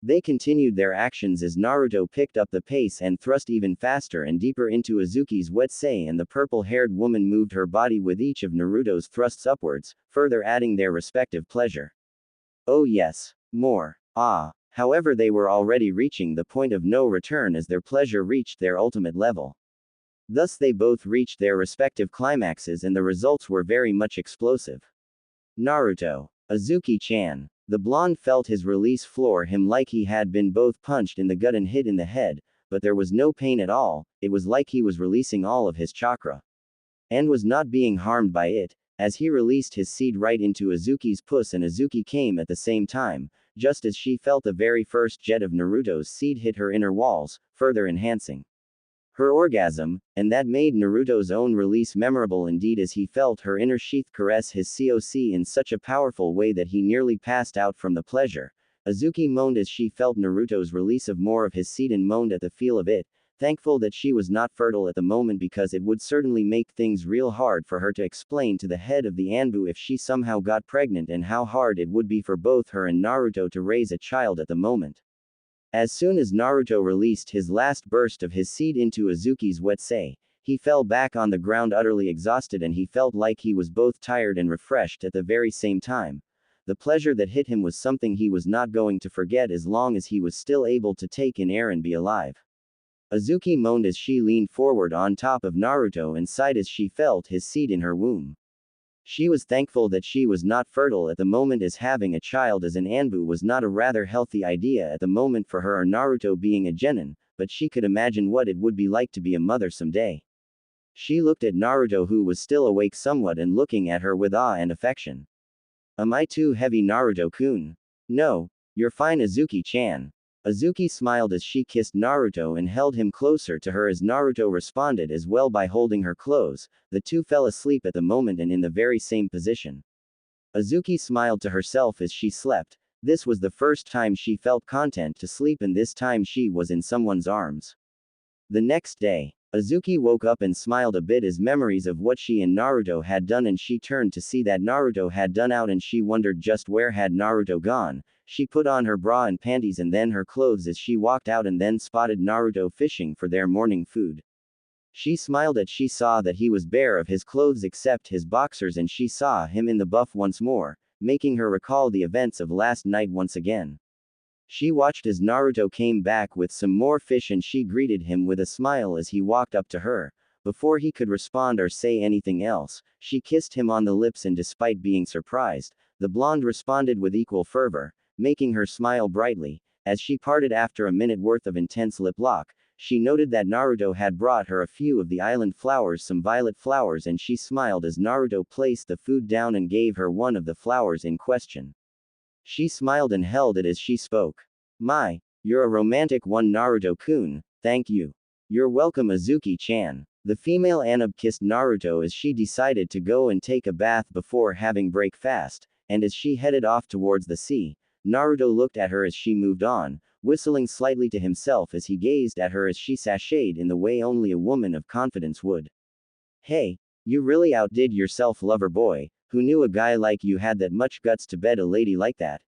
They continued their actions as Naruto picked up the pace and thrust even faster and deeper into Azuki's wetsei and the purple-haired woman moved her body with each of Naruto's thrusts upwards, further adding their respective pleasure. Oh yes. More. Ah. However they were already reaching the point of no return as their pleasure reached their ultimate level. Thus they both reached their respective climaxes and the results were very much explosive. Naruto. Azuki-chan. The blonde felt his release floor him like he had been both punched in the gut and hit in the head, but there was no pain at all, it was like he was releasing all of his chakra. And was not being harmed by it, as he released his seed right into Azuki's puss and Azuki came at the same time, just as she felt the very first jet of Naruto's seed hit her inner walls, further enhancing her orgasm, and that made Naruto's own release memorable indeed as he felt her inner sheath caress his COC in such a powerful way that he nearly passed out from the pleasure. Azuki moaned as she felt Naruto's release of more of his seed and moaned at the feel of it, thankful that she was not fertile at the moment because it would certainly make things real hard for her to explain to the head of the Anbu if she somehow got pregnant and how hard it would be for both her and Naruto to raise a child at the moment. As soon as Naruto released his last burst of his seed into Azuki's wetsei, he fell back on the ground utterly exhausted and he felt like he was both tired and refreshed at the very same time. The pleasure that hit him was something he was not going to forget as long as he was still able to take in air and be alive. Azuki moaned as she leaned forward on top of Naruto and sighed as she felt his seed in her womb. She was thankful that she was not fertile at the moment as having a child as an Anbu was not a rather healthy idea at the moment for her or Naruto being a genin, but she could imagine what it would be like to be a mother someday. She looked at Naruto who was still awake somewhat and looking at her with awe and affection. Am I too heavy Naruto-kun? No, you're fine Azuki-chan. Azuki smiled as she kissed Naruto and held him closer to her as Naruto responded as well by holding her close. The two fell asleep at the moment and in the very same position. Azuki smiled to herself as she slept. This was the first time she felt content to sleep and this time she was in someone's arms. The next day, Azuki woke up and smiled a bit as memories of what she and Naruto had done and she turned to see that Naruto had done out and she wondered just where had Naruto gone. She put on her bra and panties and then her clothes as she walked out and then spotted Naruto fishing for their morning food. She smiled as she saw that he was bare of his clothes except his boxers and she saw him in the buff once more, making her recall the events of last night once again. She watched as Naruto came back with some more fish and she greeted him with a smile as he walked up to her. Before he could respond or say anything else, she kissed him on the lips and despite being surprised, the blonde responded with equal fervor, making her smile brightly. As she parted after a minute worth of intense lip lock, she noted that Naruto had brought her a few of the island flowers, some violet flowers, and she smiled as Naruto placed the food down and gave her one of the flowers in question. She smiled and held it as she spoke. My, you're a romantic one Naruto-kun, thank you. You're welcome Azuki-chan. The female Anub kissed Naruto as she decided to go and take a bath before having break fast, and as she headed off towards the sea, Naruto looked at her as she moved on, whistling slightly to himself as he gazed at her as she sashayed in the way only a woman of confidence would. Hey, you really outdid yourself, lover boy. Who knew a guy like you had that much guts to bed a lady like that?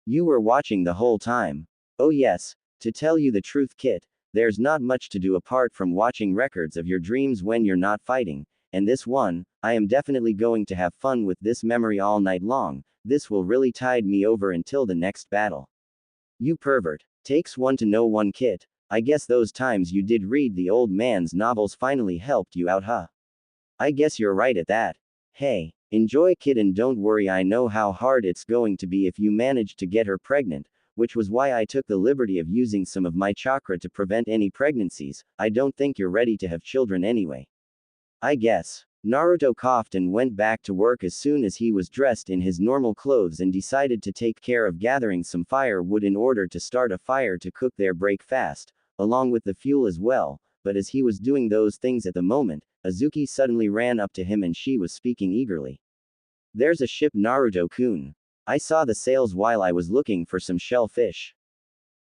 You were watching the whole time. Oh yes, to tell you the truth, Kit, there's not much to do apart from watching records of your dreams when you're not fighting, and this one, I am definitely going to have fun with this memory all night long. This will really tide me over until the next battle. You pervert. Takes one to know one, Kit. I guess those times you did read the old man's novels finally helped you out, huh? I guess you're right at that. Hey, enjoy, Kid, and don't worry, I know how hard it's going to be if you manage to get her pregnant, which was why I took the liberty of using some of my chakra to prevent any pregnancies. I don't think you're ready to have children anyway. I guess. Naruto coughed and went back to work as soon as he was dressed in his normal clothes and decided to take care of gathering some firewood in order to start a fire to cook their break fast, along with the fuel as well. But as he was doing those things at the moment, Azuki suddenly ran up to him and she was speaking eagerly. There's a ship, Naruto-kun. I saw the sails while I was looking for some shellfish.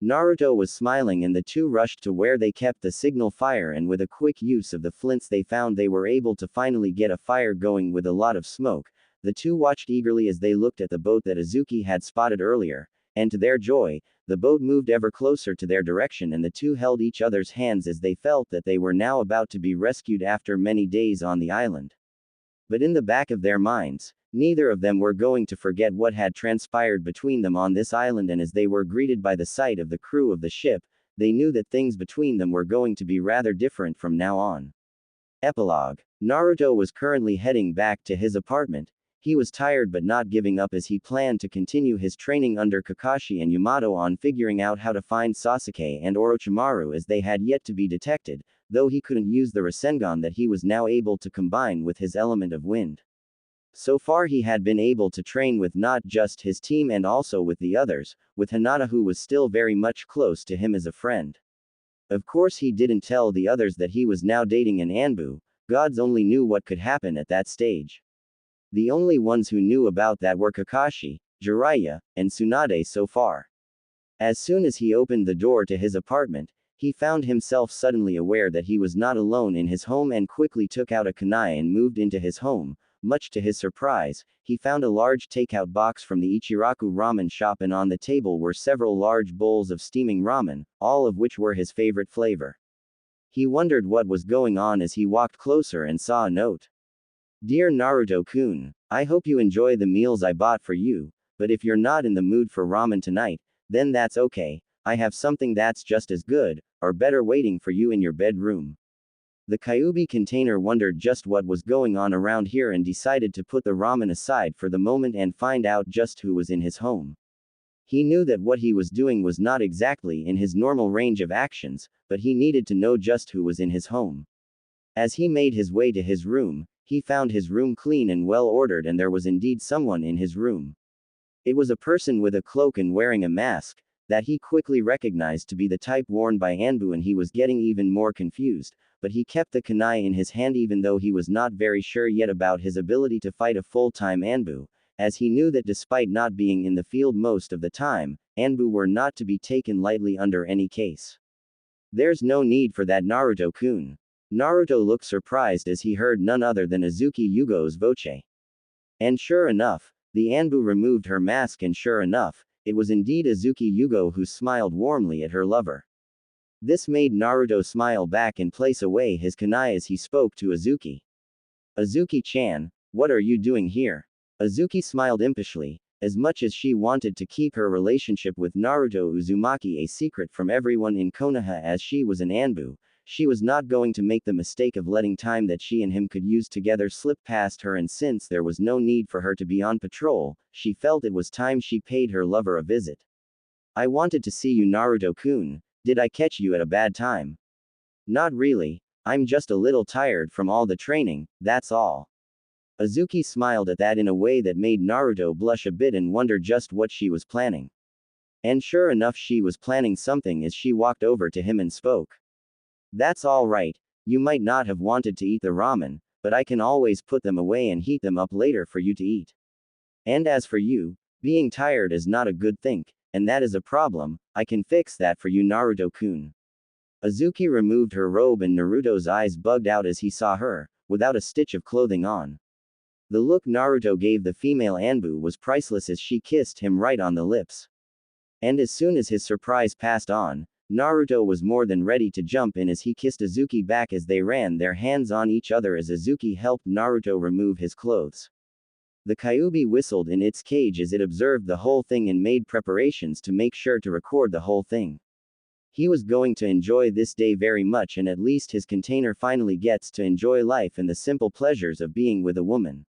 Naruto was smiling and the two rushed to where they kept the signal fire, and with a quick use of the flints they found, they were able to finally get a fire going with a lot of smoke. The two watched eagerly as they looked at the boat that Azuki had spotted earlier, and to their joy, the boat moved ever closer to their direction, and the two held each other's hands as they felt that they were now about to be rescued after many days on the island. But in the back of their minds, neither of them were going to forget what had transpired between them on this island, and as they were greeted by the sight of the crew of the ship, they knew that things between them were going to be rather different from now on. Epilogue. Naruto was currently heading back to his apartment. He was tired but not giving up as he planned to continue his training under Kakashi and Yamato on figuring out how to find Sasuke and Orochimaru, as they had yet to be detected, though he couldn't use the Rasengan that he was now able to combine with his element of wind. So far he had been able to train with not just his team and also with the others, with Hinata, who was still very much close to him as a friend. Of course he didn't tell the others that he was now dating an Anbu. Gods only knew what could happen at that stage. The only ones who knew about that were Kakashi, Jiraiya, and Tsunade so far. As soon as he opened the door to his apartment, he found himself suddenly aware that he was not alone in his home and quickly took out a kunai and moved into his home. Much to his surprise, he found a large takeout box from the Ichiraku ramen shop, and on the table were several large bowls of steaming ramen, all of which were his favorite flavor. He wondered what was going on as he walked closer and saw a note. Dear Naruto-kun, I hope you enjoy the meals I bought for you, but if you're not in the mood for ramen tonight, then that's okay. I have something that's just as good, or better, waiting for you in your bedroom. The Kyuubi container wondered just what was going on around here and decided to put the ramen aside for the moment and find out just who was in his home. He knew that what he was doing was not exactly in his normal range of actions, but he needed to know just who was in his home. As he made his way to his room, he found his room clean and well ordered, and there was indeed someone in his room. It was a person with a cloak and wearing a mask that he quickly recognized to be the type worn by Anbu, and he was getting even more confused, but he kept the kunai in his hand even though he was not very sure yet about his ability to fight a full-time Anbu, as he knew that despite not being in the field most of the time, Anbu were not to be taken lightly under any case. There's no need for that, Naruto-kun. Naruto looked surprised as he heard none other than Azuki Yugo's voce. And sure enough, the Anbu removed her mask, and sure enough, it was indeed Azuki Yugo who smiled warmly at her lover. This made Naruto smile back and place away his kunai as he spoke to Azuki. Azuki-chan, what are you doing here? Azuki smiled impishly, as much as she wanted to keep her relationship with Naruto Uzumaki a secret from everyone in Konoha as she was an Anbu. She was not going to make the mistake of letting time that she and him could use together slip past her, and since there was no need for her to be on patrol, she felt it was time she paid her lover a visit. I wanted to see you, Naruto-kun. Did I catch you at a bad time? Not really. I'm just a little tired from all the training, that's all. Azuki smiled at that in a way that made Naruto blush a bit and wonder just what she was planning. And sure enough, she was planning something as she walked over to him and spoke. That's all right. You might not have wanted to eat the ramen, but I can always put them away and heat them up later for you to eat. And as for you, being tired is not a good thing, and that is a problem. I can fix that for you, Naruto-kun. Azuki removed her robe and Naruto's eyes bugged out as he saw her, without a stitch of clothing on. The look Naruto gave the female Anbu was priceless as she kissed him right on the lips. And as soon as his surprise passed on, Naruto was more than ready to jump in as he kissed Azuki back as they ran their hands on each other as Azuki helped Naruto remove his clothes. The Kyuubi whistled in its cage as it observed the whole thing and made preparations to make sure to record the whole thing. He was going to enjoy this day very much, and at least his container finally gets to enjoy life and the simple pleasures of being with a woman.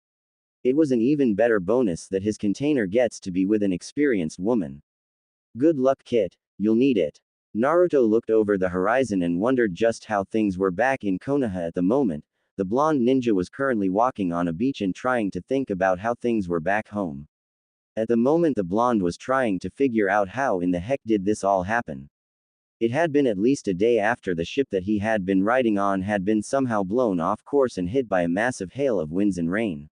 It was an even better bonus that his container gets to be with an experienced woman. Good luck, Kit, you'll need it. Naruto looked over the horizon and wondered just how things were back in Konoha at the moment. The blonde ninja was currently walking on a beach and trying to think about how things were back home. At the moment, the blonde was trying to figure out how in the heck did this all happen. It had been at least a day after the ship that he had been riding on had been somehow blown off course and hit by a massive hail of winds and rain.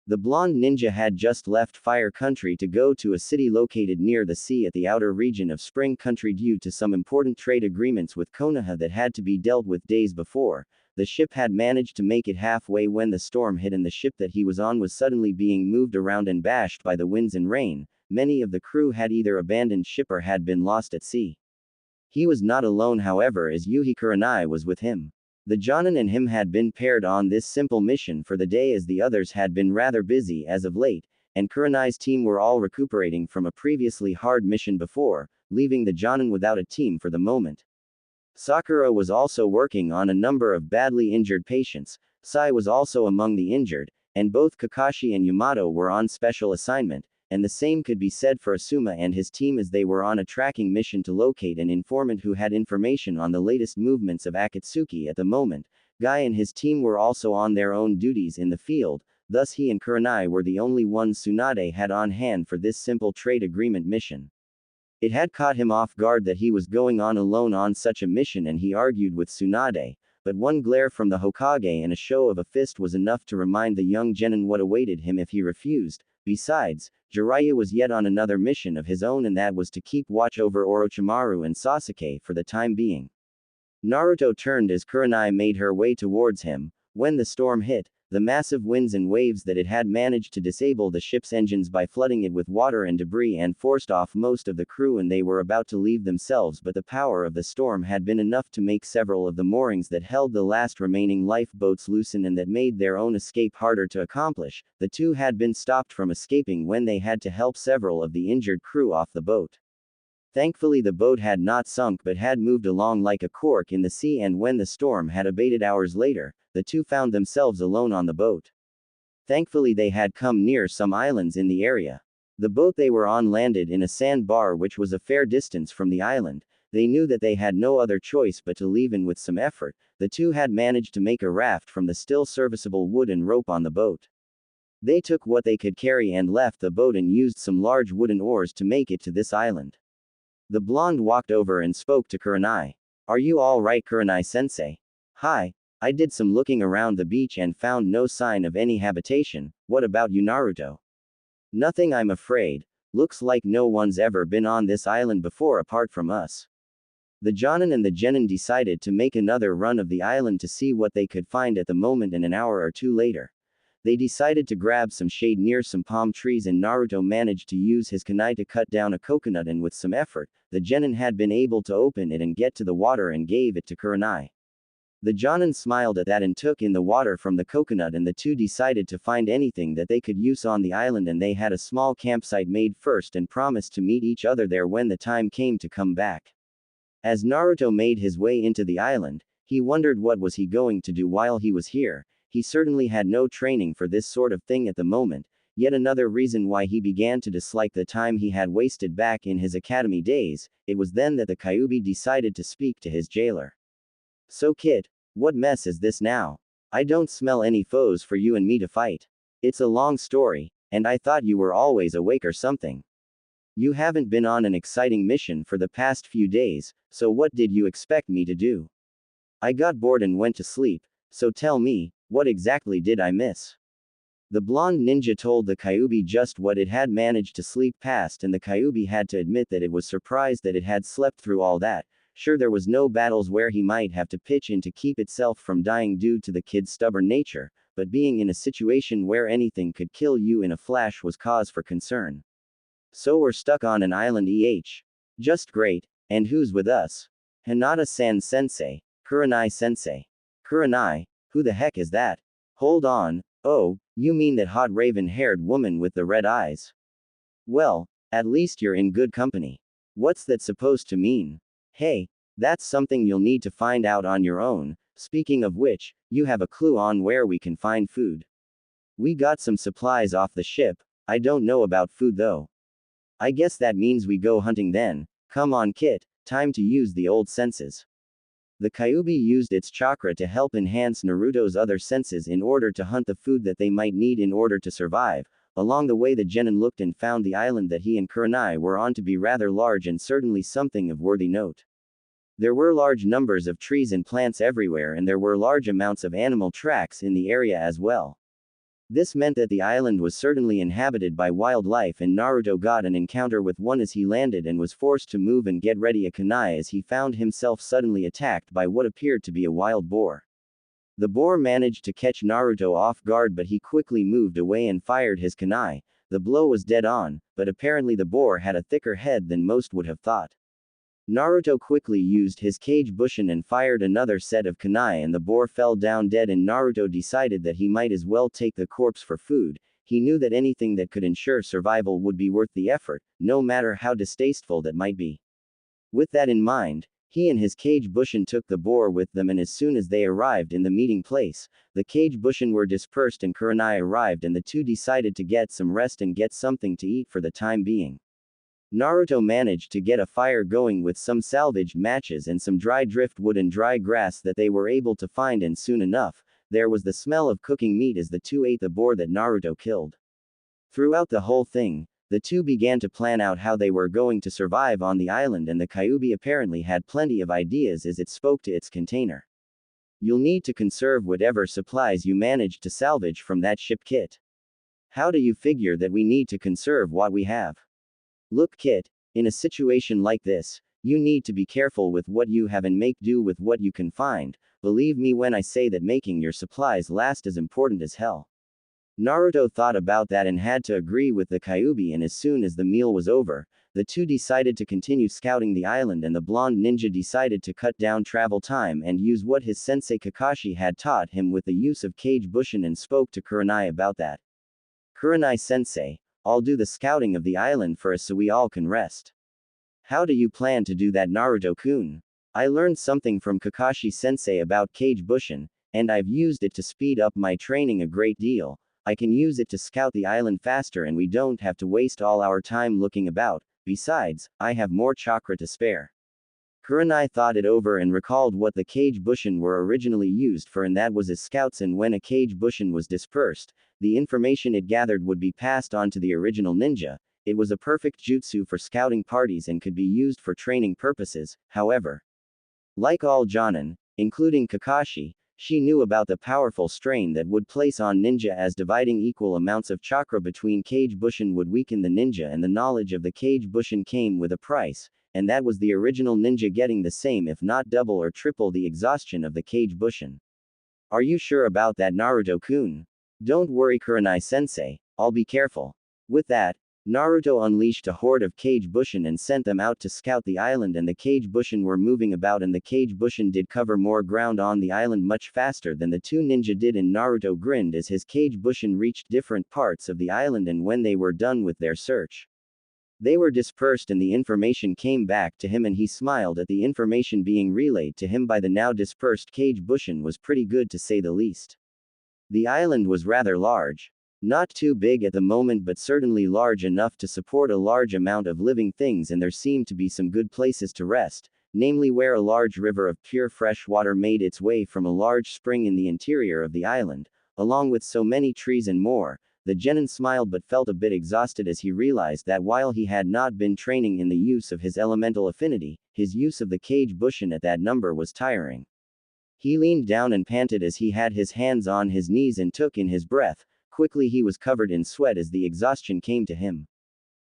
The blonde ninja had just left Fire Country to go to a city located near the sea at the outer region of Spring Country due to some important trade agreements with Konoha that had to be dealt with days before. The ship had managed to make it halfway when the storm hit and the ship that he was on was suddenly being moved around and bashed by the winds and rain. Many of the crew had either abandoned ship or had been lost at sea. He was not alone, however, as Yuhi Kurenai was with him. The Jonin and him had been paired on this simple mission for the day as the others had been rather busy as of late, and Kurenai's team were all recuperating from a previously hard mission before, leaving the Jonin without a team for the moment. Sakura was also working on a number of badly injured patients, Sai was also among the injured, and both Kakashi and Yamato were on special assignment, and the same could be said for Asuma and his team as they were on a tracking mission to locate an informant who had information on the latest movements of Akatsuki at the moment. Guy and his team were also on their own duties in the field, thus he and Kurenai were the only ones Tsunade had on hand for this simple trade agreement mission. It had caught him off guard that he was going on alone on such a mission, and he argued with Tsunade, but one glare from the Hokage and a show of a fist was enough to remind the young genin what awaited him if he refused. Besides, Jiraiya was yet on another mission of his own, and that was to keep watch over Orochimaru and Sasuke for the time being. Naruto turned as Kurenai made her way towards him. When the storm hit, the massive winds and waves that it had managed to disable the ship's engines by flooding it with water and debris and forced off most of the crew, and they were about to leave themselves, but the power of the storm had been enough to make several of the moorings that held the last remaining lifeboats loosen and that made their own escape harder to accomplish. The two had been stopped from escaping when they had to help several of the injured crew off the boat. Thankfully, the boat had not sunk but had moved along like a cork in the sea, and when the storm had abated hours later, the two found themselves alone on the boat. Thankfully, they had come near some islands in the area. The boat they were on landed in a sandbar which was a fair distance from the island. They knew that they had no other choice but to leave, and with some effort, the two had managed to make a raft from the still serviceable wood and rope on the boat. They took what they could carry and left the boat and used some large wooden oars to make it to this island. The blonde walked over and spoke to Kurenai. "Are you all right, Kurenai-sensei?" "Hi. I did some looking around the beach and found no sign of any habitation. What about you, Naruto?" "Nothing, I'm afraid. Looks like no one's ever been on this island before apart from us." The Jonin and the Genin decided to make another run of the island to see what they could find at the moment, and an hour or two later, they decided to grab some shade near some palm trees, and Naruto managed to use his kunai to cut down a coconut, and with some effort, the Genin had been able to open it and get to the water and gave it to Kurenai. The Jonin smiled at that and took in the water from the coconut, and the two decided to find anything that they could use on the island, and they had a small campsite made first and promised to meet each other there when the time came to come back. As Naruto made his way into the island, he wondered what was he going to do while he was here. He certainly had no training for this sort of thing at the moment, yet another reason why he began to dislike the time he had wasted back in his academy days. It was then that the Kyuubi decided to speak to his jailer. "So kid, what mess is this now? I don't smell any foes for you and me to fight. It's a long story, and I thought you were always awake or something. You haven't been on an exciting mission for the past few days, so what did you expect me to do? I got bored and went to sleep, so tell me, what exactly did I miss? The blonde ninja told the Kyuubi just what it had managed to sleep past, and the Kyuubi had to admit that it was surprised that it had slept through all that. Sure, there was no battles where he might have to pitch in to keep itself from dying due to the kid's stubborn nature, but being in a situation where anything could kill you in a flash was cause for concern. So we're stuck on an island Just great. And who's with us? Hinata-san sensei. Kurenai sensei. Kurenai? Who the heck is that? Hold on. Oh, you mean that hot raven-haired woman with the red eyes? Well, at least you're in good company. What's that supposed to mean? Hey, that's something you'll need to find out on your own. Speaking of which, you have a clue on where we can find food? We got some supplies off the ship. I don't know about food though. I guess that means we go hunting then. Come on, Kit, time to use the old senses. The Kyuubi used its chakra to help enhance Naruto's other senses in order to hunt the food that they might need in order to survive. Along the way, the genin looked and found the island that he and Kurenai were on to be rather large and certainly something of worthy note. There were large numbers of trees and plants everywhere, and there were large amounts of animal tracks in the area as well. This meant that the island was certainly inhabited by wildlife, and Naruto got an encounter with one as he landed and was forced to move and get ready a kunai as he found himself suddenly attacked by what appeared to be a wild boar. The boar managed to catch Naruto off guard, but he quickly moved away and fired his kunai. The blow was dead on, but apparently the boar had a thicker head than most would have thought. Naruto quickly used his kage bushin and fired another set of kunai, and the boar fell down dead, and Naruto decided that he might as well take the corpse for food. He knew that anything that could ensure survival would be worth the effort, no matter how distasteful that might be. With that in mind, he and his kage bushin took the boar with them, and as soon as they arrived in the meeting place, the kage bushin were dispersed and Kurenai arrived, and the two decided to get some rest and get something to eat for the time being. Naruto managed to get a fire going with some salvaged matches and some dry driftwood and dry grass that they were able to find, and soon enough, there was the smell of cooking meat as the two ate the boar that Naruto killed. Throughout the whole thing, the two began to plan out how they were going to survive on the island, and the Kyuubi apparently had plenty of ideas as it spoke to its container. You'll need to conserve whatever supplies you managed to salvage from that ship, Kit. How do you figure that we need to conserve what we have? Look, Kit, in a situation like this, you need to be careful with what you have and make do with what you can find. Believe me when I say that making your supplies last is important as hell. Naruto thought about that and had to agree with the Kyuubi, and as soon as the meal was over, the two decided to continue scouting the island, and the blonde ninja decided to cut down travel time and use what his sensei Kakashi had taught him with the use of kage bushin, and spoke to Kurenai about that. Kurenai sensei, I'll do the scouting of the island for us so we all can rest. How do you plan to do that, Naruto-kun? I learned something from Kakashi sensei about kage bushin, and I've used it to speed up my training a great deal. I can use it to scout the island faster, and we don't have to waste all our time looking about. Besides, I have more chakra to spare. Kurenai thought it over and recalled what the kage bushin were originally used for, and that was as scouts, and when a kage bushin was dispersed, the information it gathered would be passed on to the original ninja. It was a perfect jutsu for scouting parties and could be used for training purposes. However, like all Jonin, including Kakashi, she knew about the powerful strain that would place on ninja, as dividing equal amounts of chakra between kage bushin would weaken the ninja, and the knowledge of the kage bushin came with a price, and that was the original ninja getting the same if not double or triple the exhaustion of the kage bushin. Are you sure about that, Naruto-kun? Don't worry, Kurenai-sensei, I'll be careful. With that, Naruto unleashed a horde of kage bushin and sent them out to scout the island, and the kage bushin were moving about, and the kage bushin did cover more ground on the island much faster than the two ninja did, and Naruto grinned as his kage bushin reached different parts of the island, and when they were done with their search, they were dispersed and the information came back to him, and he smiled at the information being relayed to him by the now dispersed kage bushin was pretty good to say the least. The island was rather large. Not too big at the moment, but certainly large enough to support a large amount of living things, and there seemed to be some good places to rest, namely where a large river of pure fresh water made its way from a large spring in the interior of the island, along with so many trees and more. The genin smiled but felt a bit exhausted as he realized that while he had not been training in the use of his elemental affinity, his use of the kage bushin at that number was tiring. He leaned down and panted as he had his hands on his knees and took in his breath. Quickly he was covered in sweat as the exhaustion came to him.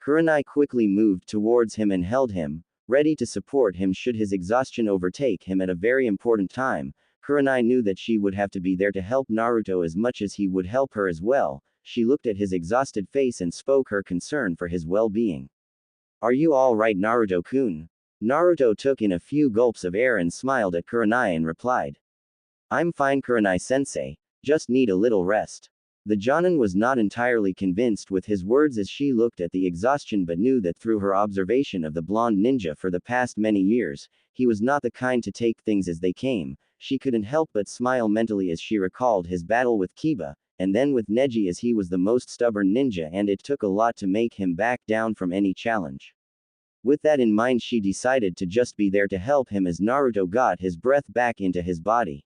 Kurenai quickly moved towards him and held him, ready to support him should his exhaustion overtake him at a very important time. Kurenai knew that she would have to be there to help Naruto as much as he would help her as well. She looked at his exhausted face and spoke her concern for his well-being. Are you all right, Naruto-kun? Naruto took in a few gulps of air and smiled at Kurenai and replied. I'm fine, Kurenai-sensei, just need a little rest. The Jonin was not entirely convinced with his words as she looked at the exhaustion but knew that through her observation of the blonde ninja for the past many years, he was not the kind to take things as they came. She couldn't help but smile mentally as she recalled his battle with Kiba, and then with Neji as he was the most stubborn ninja and it took a lot to make him back down from any challenge. With that in mind, she decided to just be there to help him as Naruto got his breath back into his body.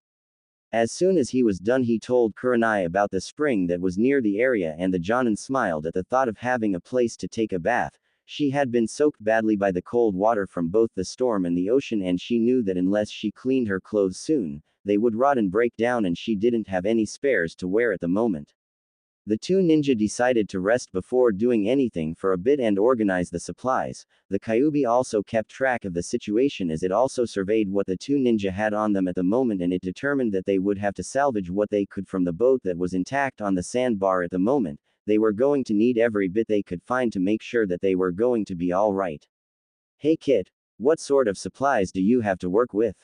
As soon as he was done, he told Kurenai about the spring that was near the area, and the Jonin smiled at the thought of having a place to take a bath. She had been soaked badly by the cold water from both the storm and the ocean, and she knew that unless she cleaned her clothes soon, they would rot and break down, and she didn't have any spares to wear at the moment. The two ninja decided to rest before doing anything for a bit and organize the supplies. The Kyuubi also kept track of the situation as it also surveyed what the two ninja had on them at the moment, and it determined that they would have to salvage what they could from the boat that was intact on the sandbar at the moment. They were going to need every bit they could find to make sure that they were going to be all right. Hey kid, what sort of supplies do you have to work with?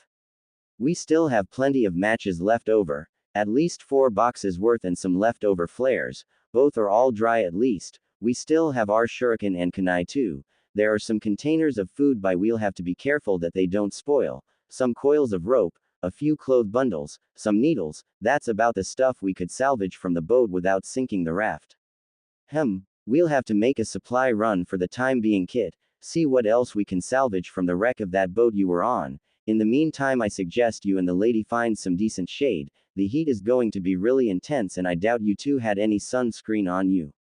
We still have plenty of matches left over. At least 4 boxes worth and some leftover flares. Both are all dry at least. We still have our shuriken and kunai too. There are some containers of food, but we'll have to be careful that they don't spoil. Some coils of rope, a few cloth bundles, some needles. That's about the stuff we could salvage from the boat without sinking the raft. We'll have to make a supply run for the time being, kid. See what else we can salvage from the wreck of that boat you were on. In the meantime, I suggest you and the lady find some decent shade. The heat is going to be really intense and I doubt you two had any sunscreen on you.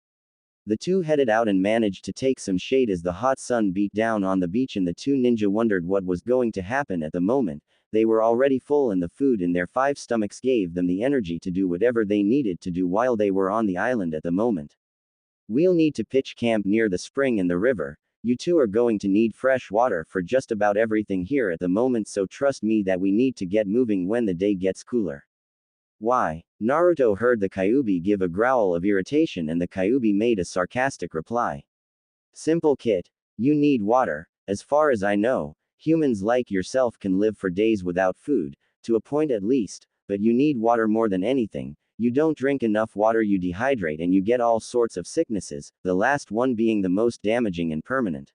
The two headed out and managed to take some shade as the hot sun beat down on the beach, and the two ninja wondered what was going to happen at the moment. They were already full and the food in their 5 stomachs gave them the energy to do whatever they needed to do while they were on the island at the moment. We'll need to pitch camp near the spring and the river. You two are going to need fresh water for just about everything here at the moment, so trust me that we need to get moving when the day gets cooler. Why? Naruto heard the Kyuubi give a growl of irritation and the Kyuubi made a sarcastic reply. Simple, kid. You need water. As far as I know, humans like yourself can live for days without food, to a point at least, but you need water more than anything. You don't drink enough water, you dehydrate and you get all sorts of sicknesses, the last one being the most damaging and permanent.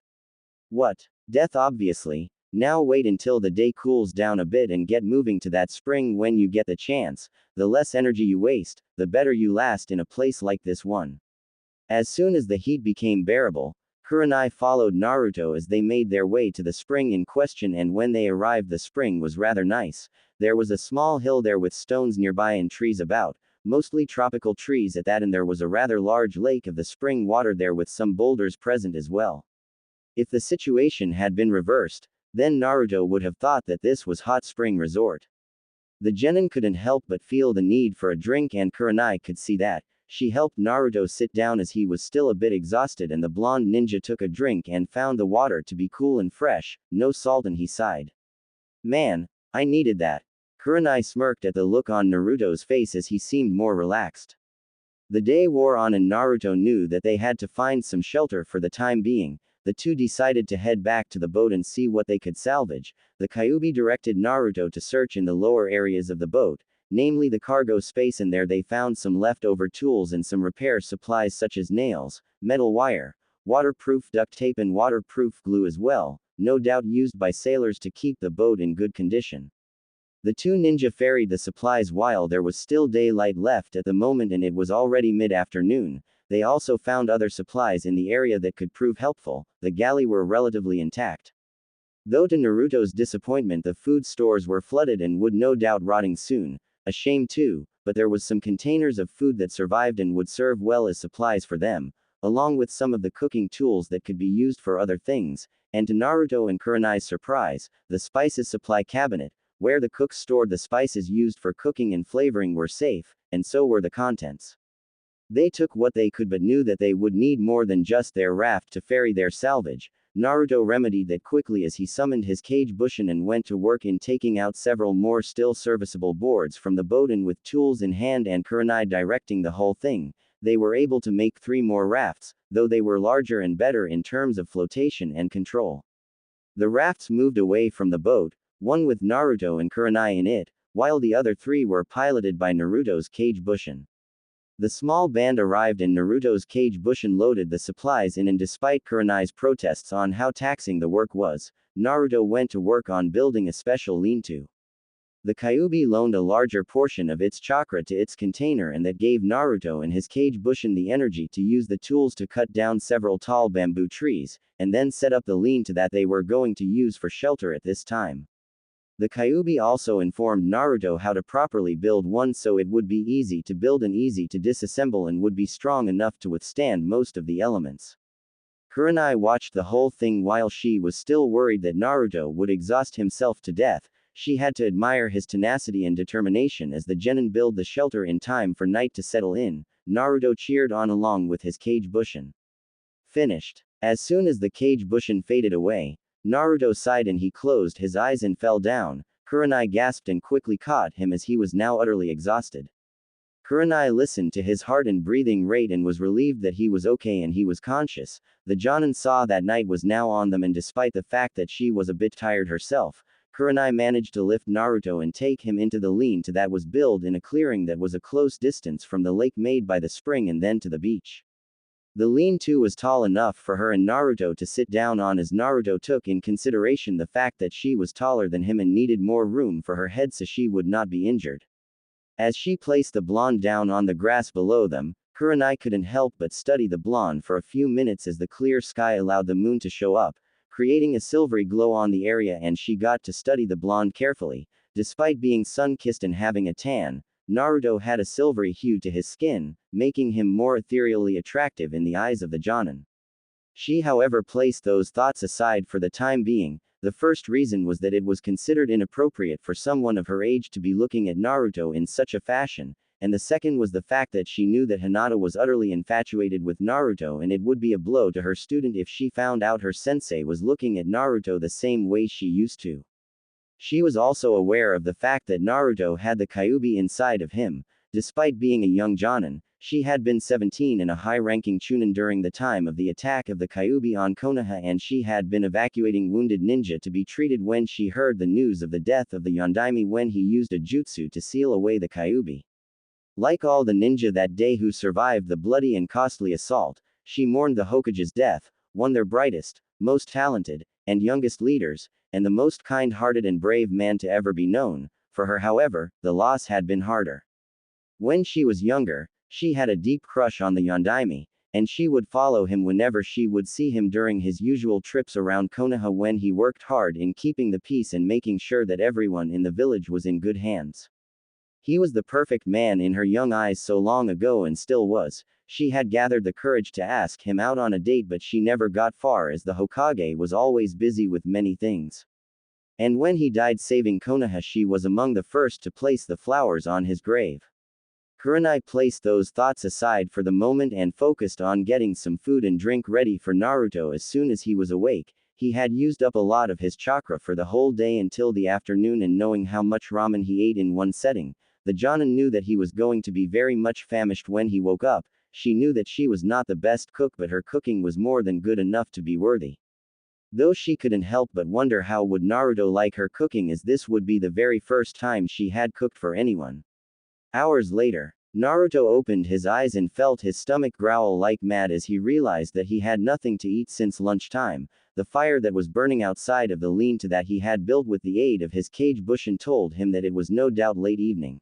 What? Death, obviously. Now wait until the day cools down a bit and get moving to that spring when you get the chance. The less energy you waste, the better you last in a place like this one. As soon as the heat became bearable, Kurenai followed Naruto as they made their way to the spring in question, and when they arrived the spring was rather nice. There was a small hill there with stones nearby and trees about. Mostly tropical trees at that, and there was a rather large lake of the spring water there with some boulders present as well. If the situation had been reversed, then Naruto would have thought that this was hot spring resort. The genin couldn't help but feel the need for a drink, and Kurenai could see that. She helped Naruto sit down as he was still a bit exhausted, and the blonde ninja took a drink and found the water to be cool and fresh, no salt, and he sighed. Man, I needed that. Kurenai smirked at the look on Naruto's face as he seemed more relaxed. The day wore on and Naruto knew that they had to find some shelter for the time being. The two decided to head back to the boat and see what they could salvage. The Kyuubi directed Naruto to search in the lower areas of the boat, namely the cargo space, and there they found some leftover tools and some repair supplies such as nails, metal wire, waterproof duct tape and waterproof glue as well, no doubt used by sailors to keep the boat in good condition. The two ninja ferried the supplies while there was still daylight left at the moment, and it was already mid-afternoon. They also found other supplies in the area that could prove helpful. The galley were relatively intact. Though to Naruto's disappointment, the food stores were flooded and would no doubt rotting soon. A shame too, but there was some containers of food that survived and would serve well as supplies for them, along with some of the cooking tools that could be used for other things. And to Naruto and Kurenai's surprise, the spices supply cabinet, where the cooks stored the spices used for cooking and flavoring were safe, and so were the contents. They took what they could but knew that they would need more than just their raft to ferry their salvage. Naruto remedied that quickly as he summoned his kage bushin and went to work in taking out several more still serviceable boards from the boat, and with tools in hand and Kurenai directing the whole thing, they were able to make 3 more rafts, though they were larger and better in terms of flotation and control. The rafts moved away from the boat, one with Naruto and Kurenai in it, while the other 3 were piloted by Naruto's kage bushin. The small band arrived and Naruto's kage bushin loaded the supplies in, and despite Kurenai's protests on how taxing the work was, Naruto went to work on building a special lean-to. The Kyuubi loaned a larger portion of its chakra to its container, and that gave Naruto and his kage bushin the energy to use the tools to cut down several tall bamboo trees, and then set up the lean-to that they were going to use for shelter at this time. The Kyuubi also informed Naruto how to properly build one so it would be easy to build and easy to disassemble and would be strong enough to withstand most of the elements. Kurenai watched the whole thing while she was still worried that Naruto would exhaust himself to death. She had to admire his tenacity and determination as the genin built the shelter in time for night to settle in. Naruto cheered on along with his kage bushin. Finished. As soon as the kage bushin faded away, Naruto sighed and he closed his eyes and fell down. Kurenai gasped and quickly caught him as he was now utterly exhausted. Kurenai listened to his heart and breathing rate and was relieved that he was okay and he was conscious. The Jonin saw that night was now on them, and despite the fact that she was a bit tired herself, Kurenai managed to lift Naruto and take him into the lean-to that was built in a clearing that was a close distance from the lake made by the spring and then to the beach. The lean-to was tall enough for her and Naruto to sit down on, as Naruto took in consideration the fact that she was taller than him and needed more room for her head so she would not be injured. As she placed the blonde down on the grass below them, Kurenai couldn't help but study the blonde for a few minutes as the clear sky allowed the moon to show up, creating a silvery glow on the area, and she got to study the blonde carefully. Despite being sun-kissed and having a tan, Naruto had a silvery hue to his skin, making him more ethereally attractive in the eyes of the Jonin. She, however, placed those thoughts aside for the time being. The first reason was that it was considered inappropriate for someone of her age to be looking at Naruto in such a fashion, and the second was the fact that she knew that Hinata was utterly infatuated with Naruto, and it would be a blow to her student if she found out her sensei was looking at Naruto the same way she used to. She was also aware of the fact that Naruto had the Kyuubi inside of him. Despite being a young Jonin, she had been 17 and a high-ranking Chunin during the time of the attack of the Kyuubi on Konoha, and she had been evacuating wounded ninja to be treated when she heard the news of the death of the Yondaime when he used a jutsu to seal away the Kyuubi. Like all the ninja that day who survived the bloody and costly assault, she mourned the Hokage's death, one their brightest, most talented, and youngest leaders, and the most kind-hearted and brave man to ever be known. For her, however, the loss had been harder. When she was younger, she had a deep crush on the Yondaime, and she would follow him whenever she would see him during his usual trips around Konoha when he worked hard in keeping the peace and making sure that everyone in the village was in good hands. He was the perfect man in her young eyes so long ago and still was. She had gathered the courage to ask him out on a date, but she never got far as the Hokage was always busy with many things. And when he died saving Konoha, she was among the first to place the flowers on his grave. Kurenai placed those thoughts aside for the moment and focused on getting some food and drink ready for Naruto as soon as he was awake. He had used up a lot of his chakra for the whole day until the afternoon, and knowing how much ramen he ate in one setting, the Jonin knew that he was going to be very much famished when he woke up. She knew that she was not the best cook, but her cooking was more than good enough to be worthy. Though she couldn't help but wonder how would Naruto like her cooking, as this would be the very first time she had cooked for anyone. Hours later, Naruto opened his eyes and felt his stomach growl like mad as he realized that he had nothing to eat since lunchtime. The fire that was burning outside of the lean-to that he had built with the aid of his kage bushin told him that it was no doubt late evening.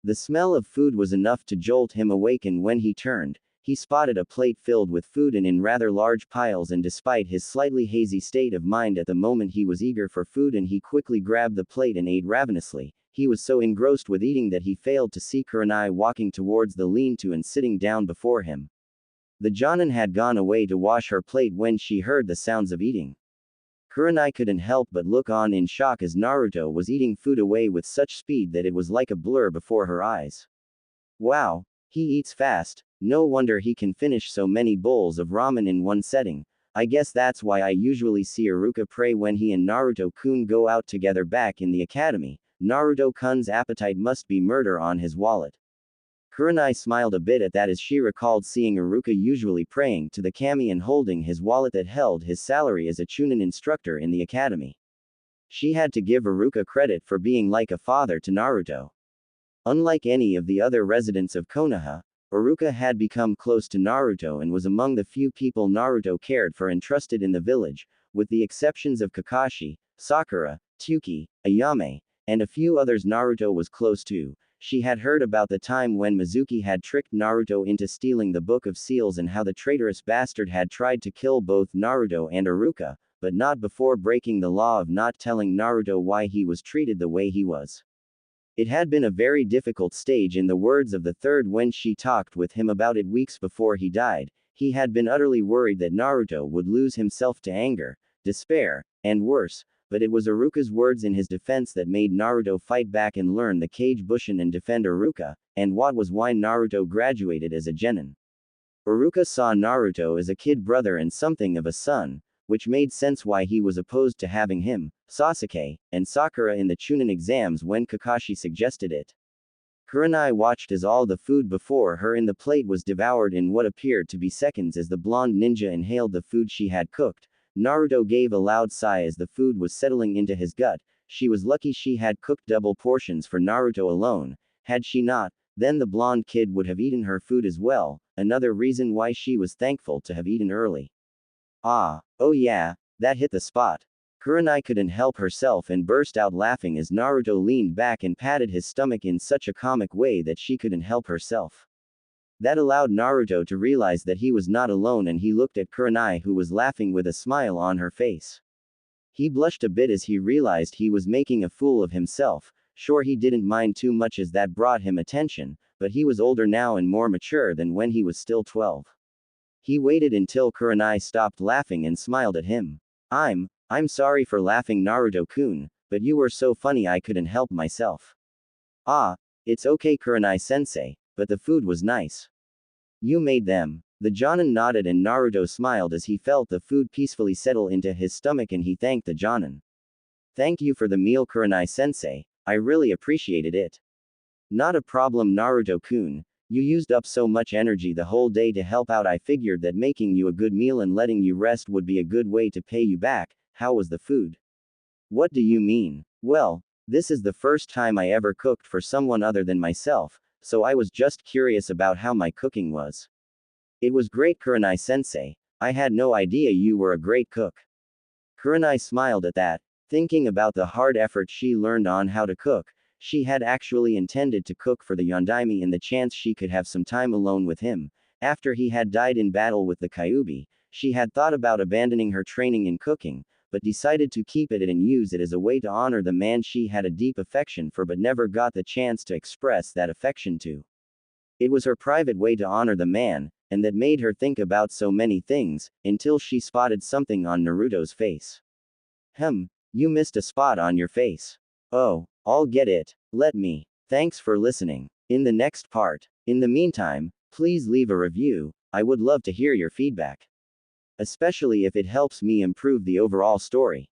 The smell of food was enough to jolt him awake, and when he turned, he spotted a plate filled with food and in rather large piles, and despite his slightly hazy state of mind at the moment, he was eager for food and he quickly grabbed the plate and ate ravenously. He was so engrossed with eating that he failed to see Kurenai walking towards the lean-to and sitting down before him. The Jonin had gone away to wash her plate when she heard the sounds of eating. Kurenai couldn't help but look on in shock as Naruto was eating food away with such speed that it was like a blur before her eyes. Wow, he eats fast, no wonder he can finish so many bowls of ramen in one setting. I guess that's why I usually see Iruka pray when he and Naruto-kun go out together back in the academy. Naruto-kun's appetite must be murder on his wallet. Kurenai smiled a bit at that as she recalled seeing Iruka usually praying to the kami and holding his wallet that held his salary as a Chunin instructor in the academy. She had to give Iruka credit for being like a father to Naruto. Unlike any of the other residents of Konoha, Iruka had become close to Naruto and was among the few people Naruto cared for and trusted in the village, with the exceptions of Kakashi, Sakura, Tsuki, Ayame, and a few others Naruto was close to. She had heard about the time when Mizuki had tricked Naruto into stealing the Book of Seals and how the traitorous bastard had tried to kill both Naruto and Iruka, but not before breaking the law of not telling Naruto why he was treated the way he was. It had been a very difficult stage in the words of the third when she talked with him about it weeks before he died. He had been utterly worried that Naruto would lose himself to anger, despair, and worse, but it was Iruka's words in his defense that made Naruto fight back and learn the Kage Bushin and defend Iruka, and what was why Naruto graduated as a genin. Iruka saw Naruto as a kid brother and something of a son, which made sense why he was opposed to having him, Sasuke, and Sakura in the Chunin exams when Kakashi suggested it. Kurenai watched as all the food before her in the plate was devoured in what appeared to be seconds as the blonde ninja inhaled the food she had cooked. Naruto gave a loud sigh as the food was settling into his gut. She was lucky she had cooked double portions for Naruto alone. Had she not, then the blonde kid would have eaten her food as well, another reason why she was thankful to have eaten early. Ah, oh yeah, that hit the spot. Kurenai couldn't help herself and burst out laughing as Naruto leaned back and patted his stomach in such a comic way that she couldn't help herself. That allowed Naruto to realize that he was not alone and he looked at Kurenai who was laughing with a smile on her face. He blushed a bit as he realized he was making a fool of himself. Sure, he didn't mind too much as that brought him attention, but he was older now and more mature than when he was still 12. He waited until Kurenai stopped laughing and smiled at him. I'm sorry for laughing Naruto-kun, but you were so funny I couldn't help myself. Ah, it's okay Kurenai-sensei, but the food was nice. You made them. The Jonin nodded and Naruto smiled as he felt the food peacefully settle into his stomach and he thanked the Jonin. Thank you for the meal Kurenai-sensei, I really appreciated it. Not a problem Naruto-kun. You used up so much energy the whole day to help out. I figured that making you a good meal and letting you rest would be a good way to pay you back. How was the food? What do you mean? Well, this is the first time I ever cooked for someone other than myself, so I was just curious about how my cooking was. It was great Kurenai-sensei. I had no idea you were a great cook. Kurenai smiled at that, thinking about the hard effort she learned on how to cook. She had actually intended to cook for the Yondaime and the chance she could have some time alone with him. After he had died in battle with the Kyuubi, she had thought about abandoning her training in cooking, but decided to keep it and use it as a way to honor the man she had a deep affection for but never got the chance to express that affection to. It was her private way to honor the man, and that made her think about so many things, until she spotted something on Naruto's face. You missed a spot on your face. Oh, I'll get it. Let me. Thanks for listening. In the next part. In the meantime, please leave a review. I would love to hear your feedback. Especially if it helps me improve the overall story.